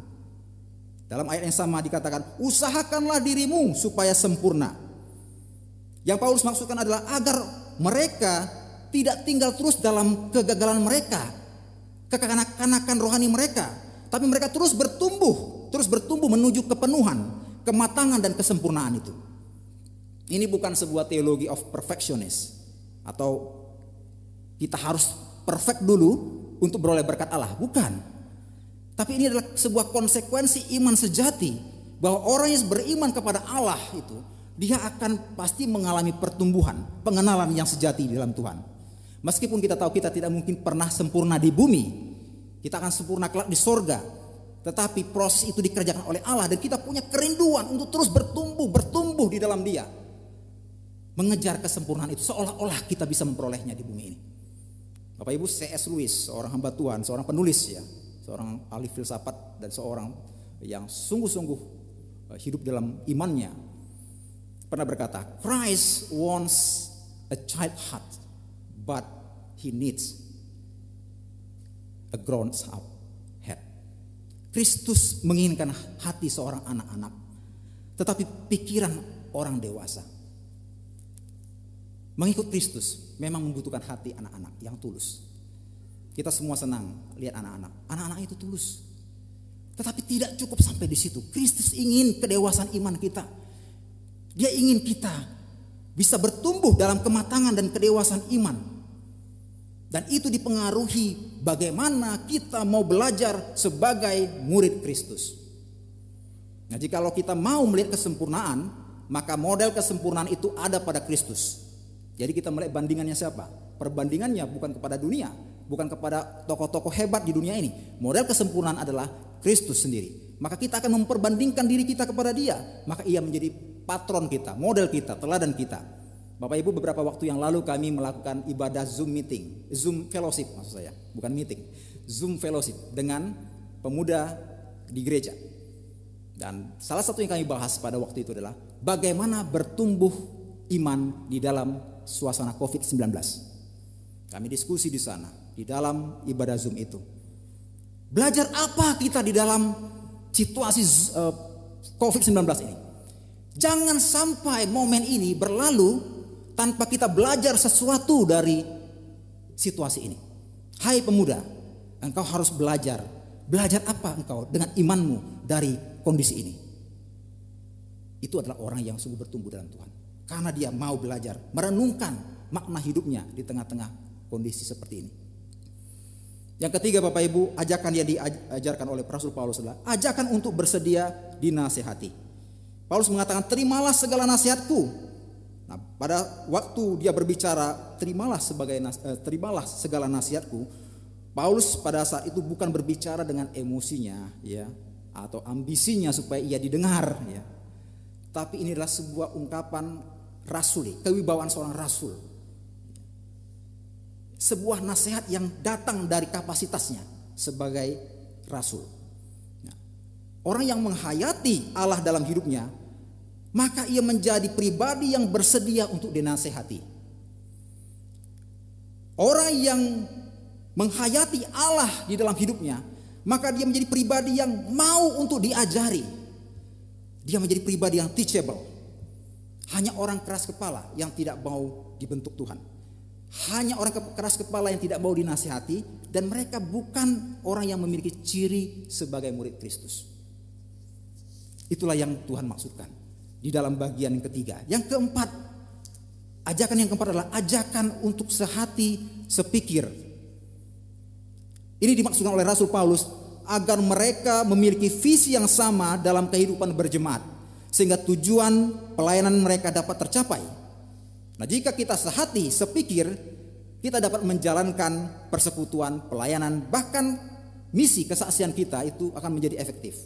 Dalam ayat yang sama dikatakan, usahakanlah dirimu supaya sempurna. Yang Paulus maksudkan adalah agar mereka tidak tinggal terus dalam kegagalan mereka, kekanak-kanakan rohani mereka, tapi mereka terus bertumbuh menuju kepenuhan, kematangan dan kesempurnaan itu. Ini bukan sebuah teologi of perfectionist atau kita harus perfect dulu untuk beroleh berkat Allah, bukan. Tapi ini adalah sebuah konsekuensi iman sejati, bahwa orang yang beriman kepada Allah itu, dia akan pasti mengalami pertumbuhan, pengenalan yang sejati di dalam Tuhan. Meskipun kita tahu kita tidak mungkin pernah sempurna di bumi, kita akan sempurna kelak di sorga. Tetapi proses itu dikerjakan oleh Allah, dan kita punya kerinduan untuk terus bertumbuh di dalam Dia. Mengejar kesempurnaan itu seolah-olah kita bisa memperolehnya di bumi ini. Bapak Ibu, C.S. Lewis, seorang hamba Tuhan, seorang penulis ya, seorang ahli filsafat dan seorang yang sungguh-sungguh hidup dalam imannya, pernah berkata, Christ wants a child heart, but he needs a grown up head. Kristus menginginkan hati seorang anak-anak, tetapi pikiran orang dewasa. Mengikut Kristus memang membutuhkan hati anak-anak yang tulus. Kita semua senang lihat anak-anak. Anak-anak itu tulus. Tetapi tidak cukup sampai di situ. Kristus ingin kedewasaan iman kita. Dia ingin kita bisa bertumbuh dalam kematangan dan kedewasaan iman. Dan itu dipengaruhi bagaimana kita mau belajar sebagai murid Kristus. Nah, jikalau kita mau melihat kesempurnaan, maka model kesempurnaan itu ada pada Kristus. Jadi kita melihat bandingannya siapa? Perbandingannya bukan kepada dunia, bukan kepada tokoh-tokoh hebat di dunia ini. Model kesempurnaan adalah Kristus sendiri. Maka kita akan memperbandingkan diri kita kepada Dia. Maka Ia menjadi patron kita, model kita, teladan kita. Bapak Ibu, beberapa waktu yang lalu kami melakukan ibadah Zoom meeting, Zoom fellowship maksud saya, bukan meeting, Zoom fellowship dengan pemuda di gereja. Dan salah satu yang kami bahas pada waktu itu adalah bagaimana bertumbuh iman di dalam suasana COVID-19. Kami diskusi di sana, di dalam ibadah Zoom itu. Belajar apa kita di dalam situasi COVID-19 ini? Jangan sampai momen ini berlalu tanpa kita belajar sesuatu dari situasi ini. Hai pemuda, engkau harus belajar Belajar apa engkau dengan imanmu dari kondisi ini? Itu adalah orang yang sungguh bertumbuh dalam Tuhan. Karena dia mau belajar, merenungkan makna hidupnya di tengah-tengah kondisi seperti ini. Yang ketiga Bapak Ibu, ajakan yang diajarkan oleh Rasul Paulus adalah ajakan untuk bersedia dinasehati. Paulus mengatakan, terimalah segala nasihatku. Nah, pada waktu dia berbicara terimalah segala nasihatku, Paulus pada saat itu bukan berbicara dengan emosinya ya, atau ambisinya supaya ia didengar ya. Tapi ini adalah sebuah ungkapan rasuli, kewibawaan seorang rasul. Sebuah nasihat yang datang dari kapasitasnya sebagai rasul. Nah, orang yang menghayati Allah dalam hidupnya, maka ia menjadi pribadi yang bersedia untuk dinasehati. Orang yang menghayati Allah di dalam hidupnya, maka dia menjadi pribadi yang mau untuk diajari. Dia menjadi pribadi yang teachable. Hanya orang keras kepala yang tidak mau dibentuk Tuhan. Hanya orang keras kepala yang tidak mau dinasihati, dan mereka bukan orang yang memiliki ciri sebagai murid Kristus. Itulah yang Tuhan maksudkan di dalam bagian yang ketiga. Yang keempat, ajakan yang keempat adalah ajakan untuk sehati sepikir. Ini dimaksudkan oleh Rasul Paulus agar mereka memiliki visi yang sama dalam kehidupan berjemaat, sehingga tujuan pelayanan mereka dapat tercapai. Nah, jika kita sehati sepikir, kita dapat menjalankan persekutuan, pelayanan, bahkan misi kesaksian kita itu akan menjadi efektif.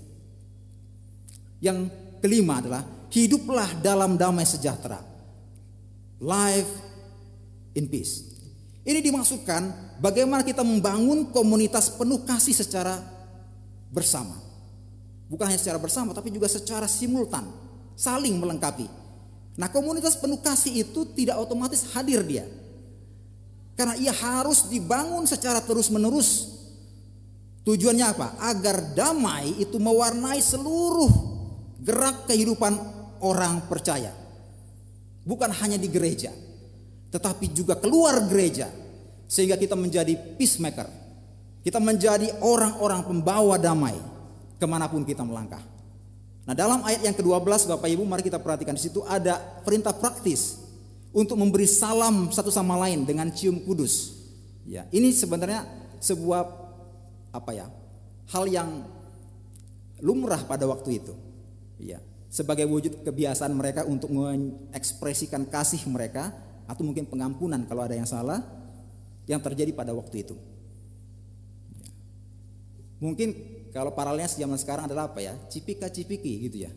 Yang kelima adalah hiduplah dalam damai sejahtera. Live in peace. Ini dimaksudkan bagaimana kita membangun komunitas penuh kasih secara bersama. Bukan hanya secara bersama, tapi juga secara simultan, saling melengkapi. Nah, komunitas penuh kasih itu tidak otomatis hadir dia. Karena ia harus dibangun secara terus-menerus. Tujuannya apa? Agar damai itu mewarnai seluruh gerak kehidupan orang percaya. Bukan hanya di gereja, tetapi juga keluar gereja. Sehingga kita menjadi peacemaker. Kita menjadi orang-orang pembawa damai kemanapun kita melangkah. Nah, dalam ayat yang ke-12 Bapak Ibu, mari kita perhatikan di situ ada perintah praktis untuk memberi salam satu sama lain dengan cium kudus. Ya, ini sebenarnya sebuah hal yang lumrah pada waktu itu. Ya, sebagai wujud kebiasaan mereka untuk mengekspresikan kasih mereka atau mungkin pengampunan kalau ada yang salah yang terjadi pada waktu itu. Ya. Mungkin kalau paralelnya zaman sekarang adalah apa ya? Cipika-cipiki gitu ya.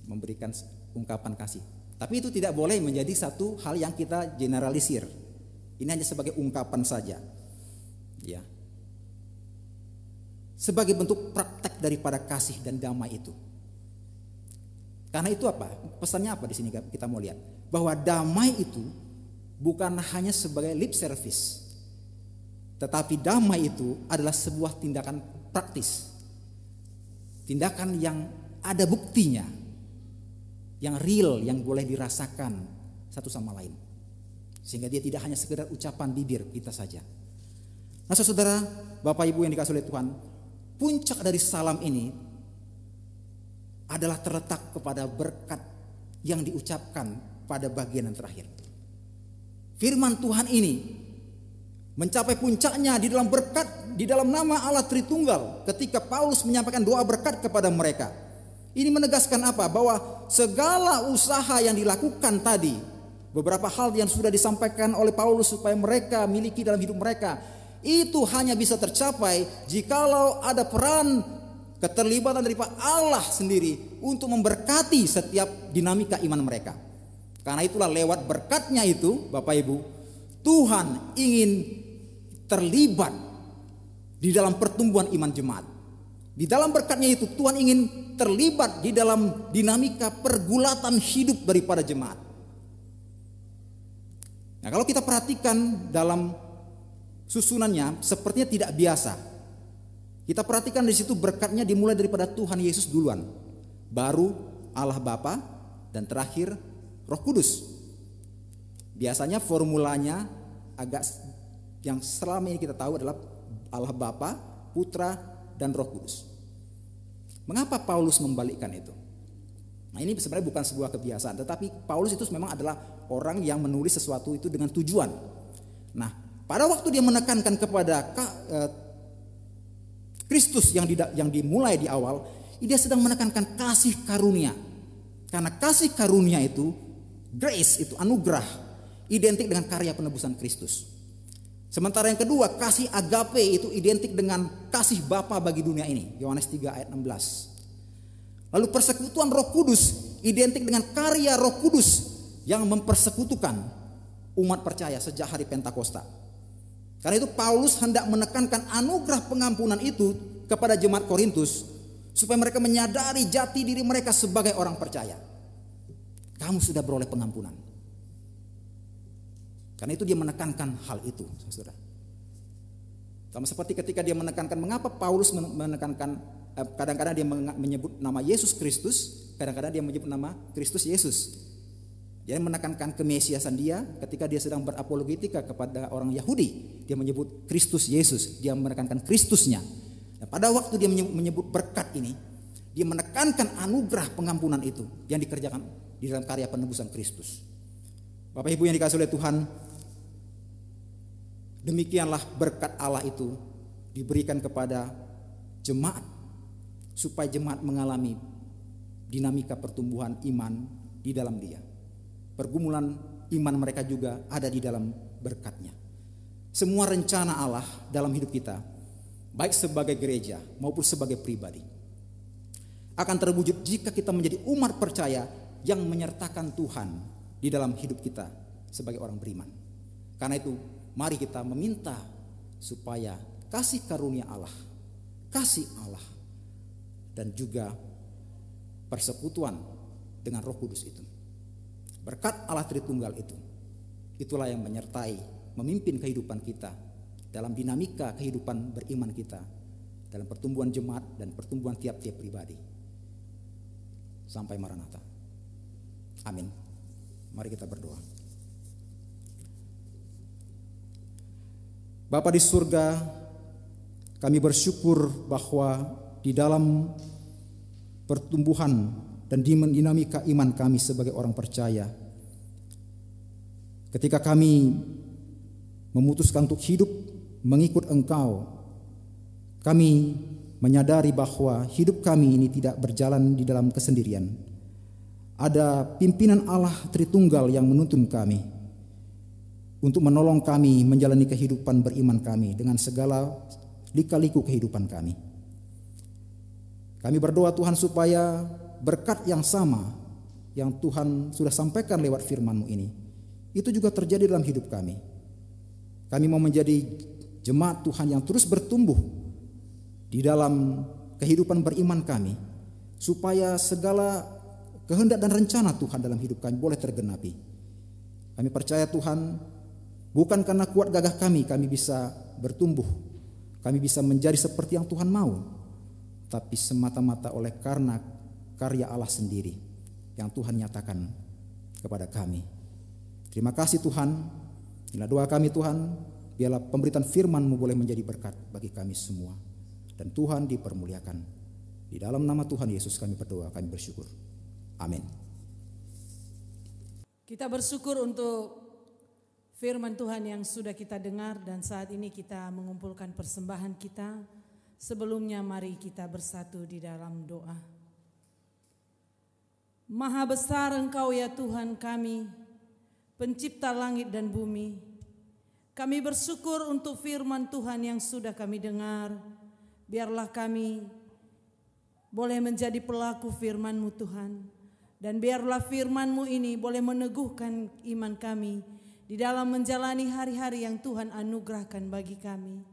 Memberikan ungkapan kasih. Tapi itu tidak boleh menjadi satu hal yang kita generalisir. Ini hanya sebagai ungkapan saja. Ya. Sebagai bentuk praktek daripada kasih dan damai itu. Karena itu apa? Pesannya apa di sini kita mau lihat? Bahwa damai itu bukan hanya sebagai lip service. Tetapi damai itu adalah sebuah tindakan praktis. Tindakan yang ada buktinya. Yang real, yang boleh dirasakan satu sama lain. Sehingga dia tidak hanya sekedar ucapan bibir kita saja. Nah, saudara, Bapak Ibu yang dikasihi oleh Tuhan, puncak dari salam ini adalah terletak kepada berkat yang diucapkan pada bagian yang terakhir. Firman Tuhan ini mencapai puncaknya di dalam berkat, di dalam nama Allah Tritunggal ketika Paulus menyampaikan doa berkat kepada mereka. Ini menegaskan apa? Bahwa segala usaha yang dilakukan tadi, beberapa hal yang sudah disampaikan oleh Paulus supaya mereka miliki dalam hidup mereka, itu hanya bisa tercapai jikalau ada peran keterlibatan daripada Allah sendiri untuk memberkati setiap dinamika iman mereka. Karena itulah lewat berkatnya itu, Bapak Ibu, Tuhan ingin terlibat di dalam pertumbuhan iman jemaat. Di dalam berkatnya itu Tuhan ingin terlibat di dalam dinamika pergulatan hidup daripada jemaat. Nah, kalau kita perhatikan dalam susunannya sepertinya tidak biasa. Kita perhatikan di situ berkatnya dimulai daripada Tuhan Yesus duluan, baru Allah Bapa, dan terakhir Roh Kudus. Biasanya formulanya agak yang selama ini kita tahu adalah Allah Bapa, Putra, dan Roh Kudus. Mengapa Paulus membalikkan itu? Nah, ini sebenarnya bukan sebuah kebiasaan, tetapi Paulus itu memang adalah orang yang menulis sesuatu itu dengan tujuan. Nah, pada waktu dia menekankan kepada Kristus yang dimulai di awal, dia sedang menekankan kasih karunia. Karena kasih karunia itu, grace itu anugerah, identik dengan karya penebusan Kristus. Sementara yang kedua, kasih agape itu identik dengan kasih Bapa bagi dunia ini. Yohanes 3 ayat 16. Lalu persekutuan Roh Kudus identik dengan karya Roh Kudus yang mempersekutukan umat percaya sejak hari Pentakosta. Karena itu Paulus hendak menekankan anugerah pengampunan itu kepada jemaat Korintus supaya mereka menyadari jati diri mereka sebagai orang percaya. Kamu sudah beroleh pengampunan. Karena itu dia menekankan hal itu, saudara. Sama seperti ketika dia menekankan, mengapa Paulus menekankan, kadang-kadang dia menyebut nama Yesus Kristus, kadang-kadang dia menyebut nama Kristus Yesus. Dia menekankan kemesiasan dia ketika dia sedang berapologetika kepada orang Yahudi. Dia menyebut Kristus Yesus, dia menekankan Kristusnya. Nah, pada waktu dia menyebut berkat ini, dia menekankan anugerah pengampunan itu yang dikerjakan di dalam karya penebusan Kristus. Bapak Ibu yang dikasihi oleh Tuhan, demikianlah berkat Allah itu diberikan kepada jemaat supaya jemaat mengalami dinamika pertumbuhan iman di dalam dia. Pergumulan iman mereka juga ada di dalam berkat-Nya. Semua rencana Allah dalam hidup kita, baik sebagai gereja maupun sebagai pribadi, akan terwujud jika kita menjadi umat percaya yang menyertakan Tuhan di dalam hidup kita sebagai orang beriman. Karena itu, mari kita meminta supaya kasih karunia Allah, kasih Allah, dan juga persekutuan dengan Roh Kudus itu, berkat Allah Tritunggal itu, itulah yang menyertai, memimpin kehidupan kita dalam dinamika kehidupan beriman kita, dalam pertumbuhan jemaat dan pertumbuhan tiap-tiap pribadi sampai Maranatha. Amin. Mari kita berdoa. Bapa di surga, kami bersyukur bahwa di dalam pertumbuhan dan dinamika iman kami sebagai orang percaya, ketika kami memutuskan untuk hidup mengikut Engkau, kami menyadari bahwa hidup kami ini tidak berjalan di dalam kesendirian. Ada pimpinan Allah Tritunggal yang menuntun kami untuk menolong kami menjalani kehidupan beriman kami dengan segala lika-liku kehidupan kami. Kami berdoa Tuhan supaya berkat yang sama yang Tuhan sudah sampaikan lewat firman-Mu ini, itu juga terjadi dalam hidup kami. Kami mau menjadi jemaat Tuhan yang terus bertumbuh di dalam kehidupan beriman kami, supaya segala kehendak dan rencana Tuhan dalam hidup kami boleh tergenapi. Kami percaya Tuhan, bukan karena kuat gagah kami bisa bertumbuh, kami bisa menjadi seperti yang Tuhan mau, tapi semata-mata oleh karena karya Allah sendiri yang Tuhan nyatakan kepada kami. Terima kasih Tuhan. Inilah doa kami Tuhan, biarlah pemberitaan firman-Mu boleh menjadi berkat bagi kami semua, dan Tuhan dipermuliakan. Di dalam nama Tuhan Yesus kami berdoa, kami bersyukur. Amin. Kita bersyukur untuk firman Tuhan yang sudah kita dengar, dan saat ini kita mengumpulkan persembahan kita. Sebelumnya mari kita bersatu di dalam doa. Maha besar Engkau ya Tuhan kami, pencipta langit dan bumi. Kami bersyukur untuk firman Tuhan yang sudah kami dengar. Biarlah kami boleh menjadi pelaku firman-Mu Tuhan. Dan biarlah firman-Mu ini boleh meneguhkan iman kami di dalam menjalani hari-hari yang Tuhan anugerahkan bagi kami.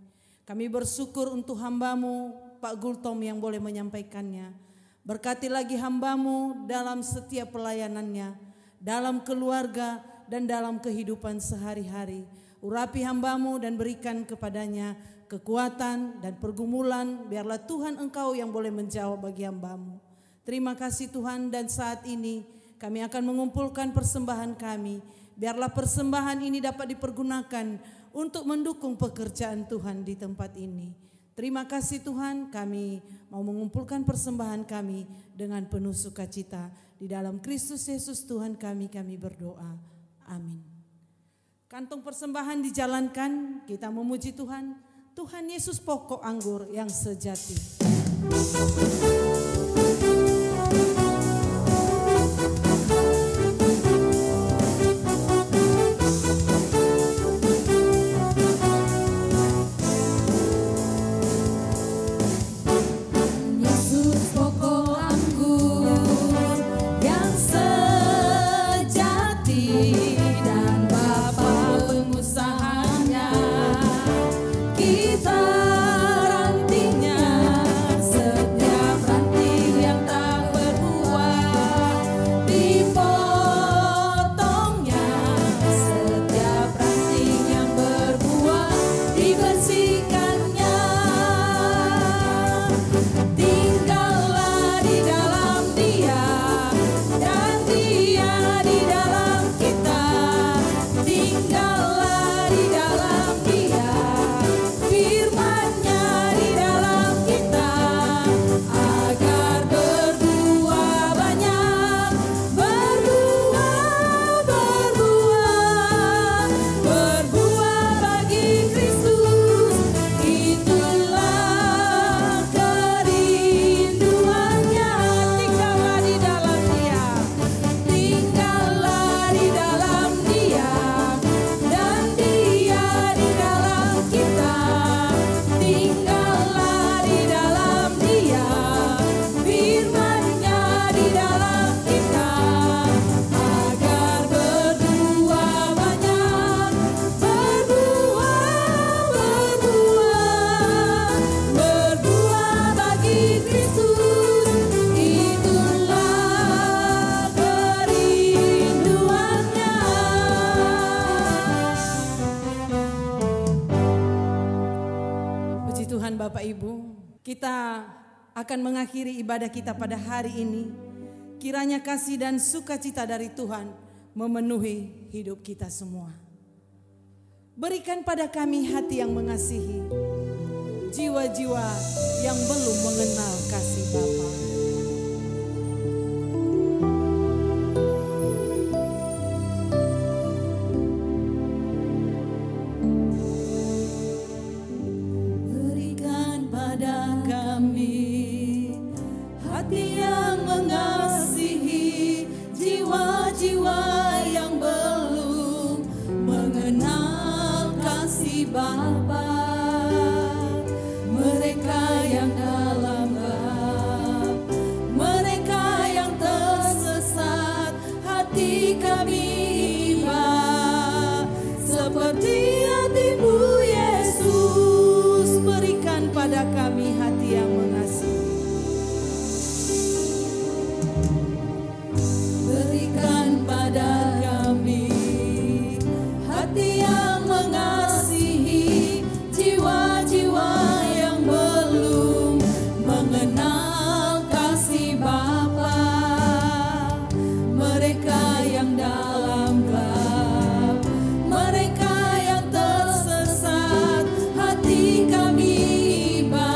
Kami bersyukur untuk hamba-Mu Pak Gultom yang boleh menyampaikannya. Berkati lagi hamba-Mu dalam setiap pelayanannya, dalam keluarga dan dalam kehidupan sehari-hari. Urapi hamba-Mu dan berikan kepadanya kekuatan dan pergumulan. Biarlah Tuhan Engkau yang boleh menjawab bagi hamba-Mu. Terima kasih Tuhan, dan saat ini kami akan mengumpulkan persembahan kami. Biarlah persembahan ini dapat dipergunakan untuk mendukung pekerjaan Tuhan di tempat ini. Terima kasih Tuhan, kami mau mengumpulkan persembahan kami dengan penuh sukacita. Di dalam Kristus Yesus Tuhan kami berdoa. Amin. Kantong persembahan dijalankan, kita memuji Tuhan. Tuhan Yesus pokok anggur yang sejati. Bapak Ibu, kita akan mengakhiri ibadah kita pada hari ini. Kiranya kasih dan sukacita dari Tuhan memenuhi hidup kita semua. Berikan pada kami hati yang mengasihi, jiwa-jiwa yang belum mengenal kasih Bapa. Hati yang mengasihi, jiwa-jiwa yang belum mengenal kasih Bapa. Mereka yang dalam gelap, mereka yang tersesat, hati kami iba seperti hati-Mu Yesus. Berikan pada kami hati yang mengasihi. Berikan pada kami hati yang mengasihi, jiwa-jiwa yang belum mengenal kasih Bapa. Mereka yang dalam gelap, mereka yang tersesat, hati kami iba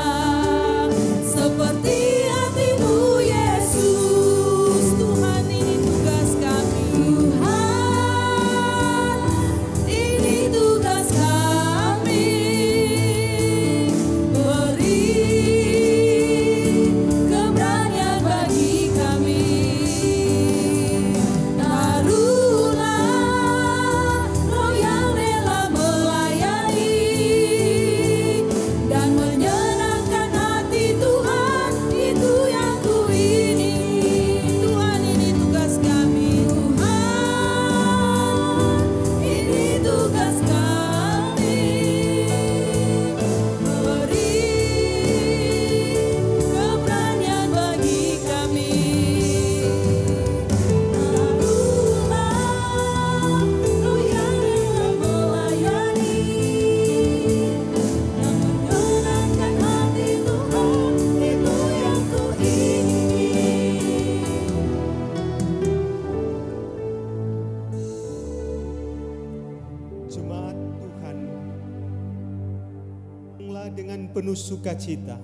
penuh sukacita,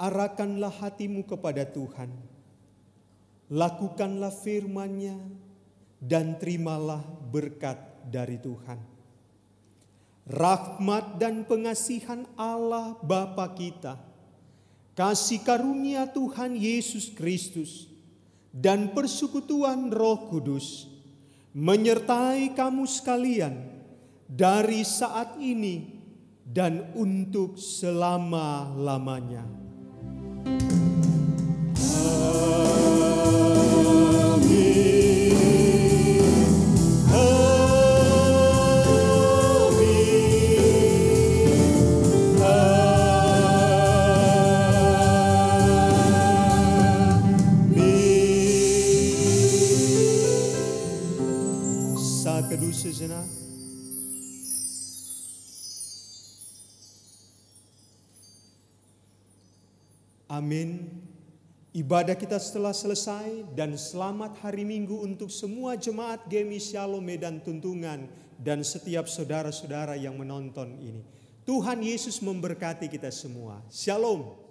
arahkanlah hatimu kepada Tuhan, lakukanlah firman-Nya, dan terimalah berkat dari Tuhan. Rahmat dan pengasihan Allah Bapa kita, kasih karunia Tuhan Yesus Kristus, dan persekutuan Roh Kudus menyertai kamu sekalian dari saat ini dan untuk selama-lamanya. Teduh sejenak. Amin. Ibadah kita telah selesai dan selamat hari Minggu untuk semua jemaat GMI Shalom Medan Tuntungan dan setiap saudara-saudara yang menonton ini. Tuhan Yesus memberkati kita semua. Shalom.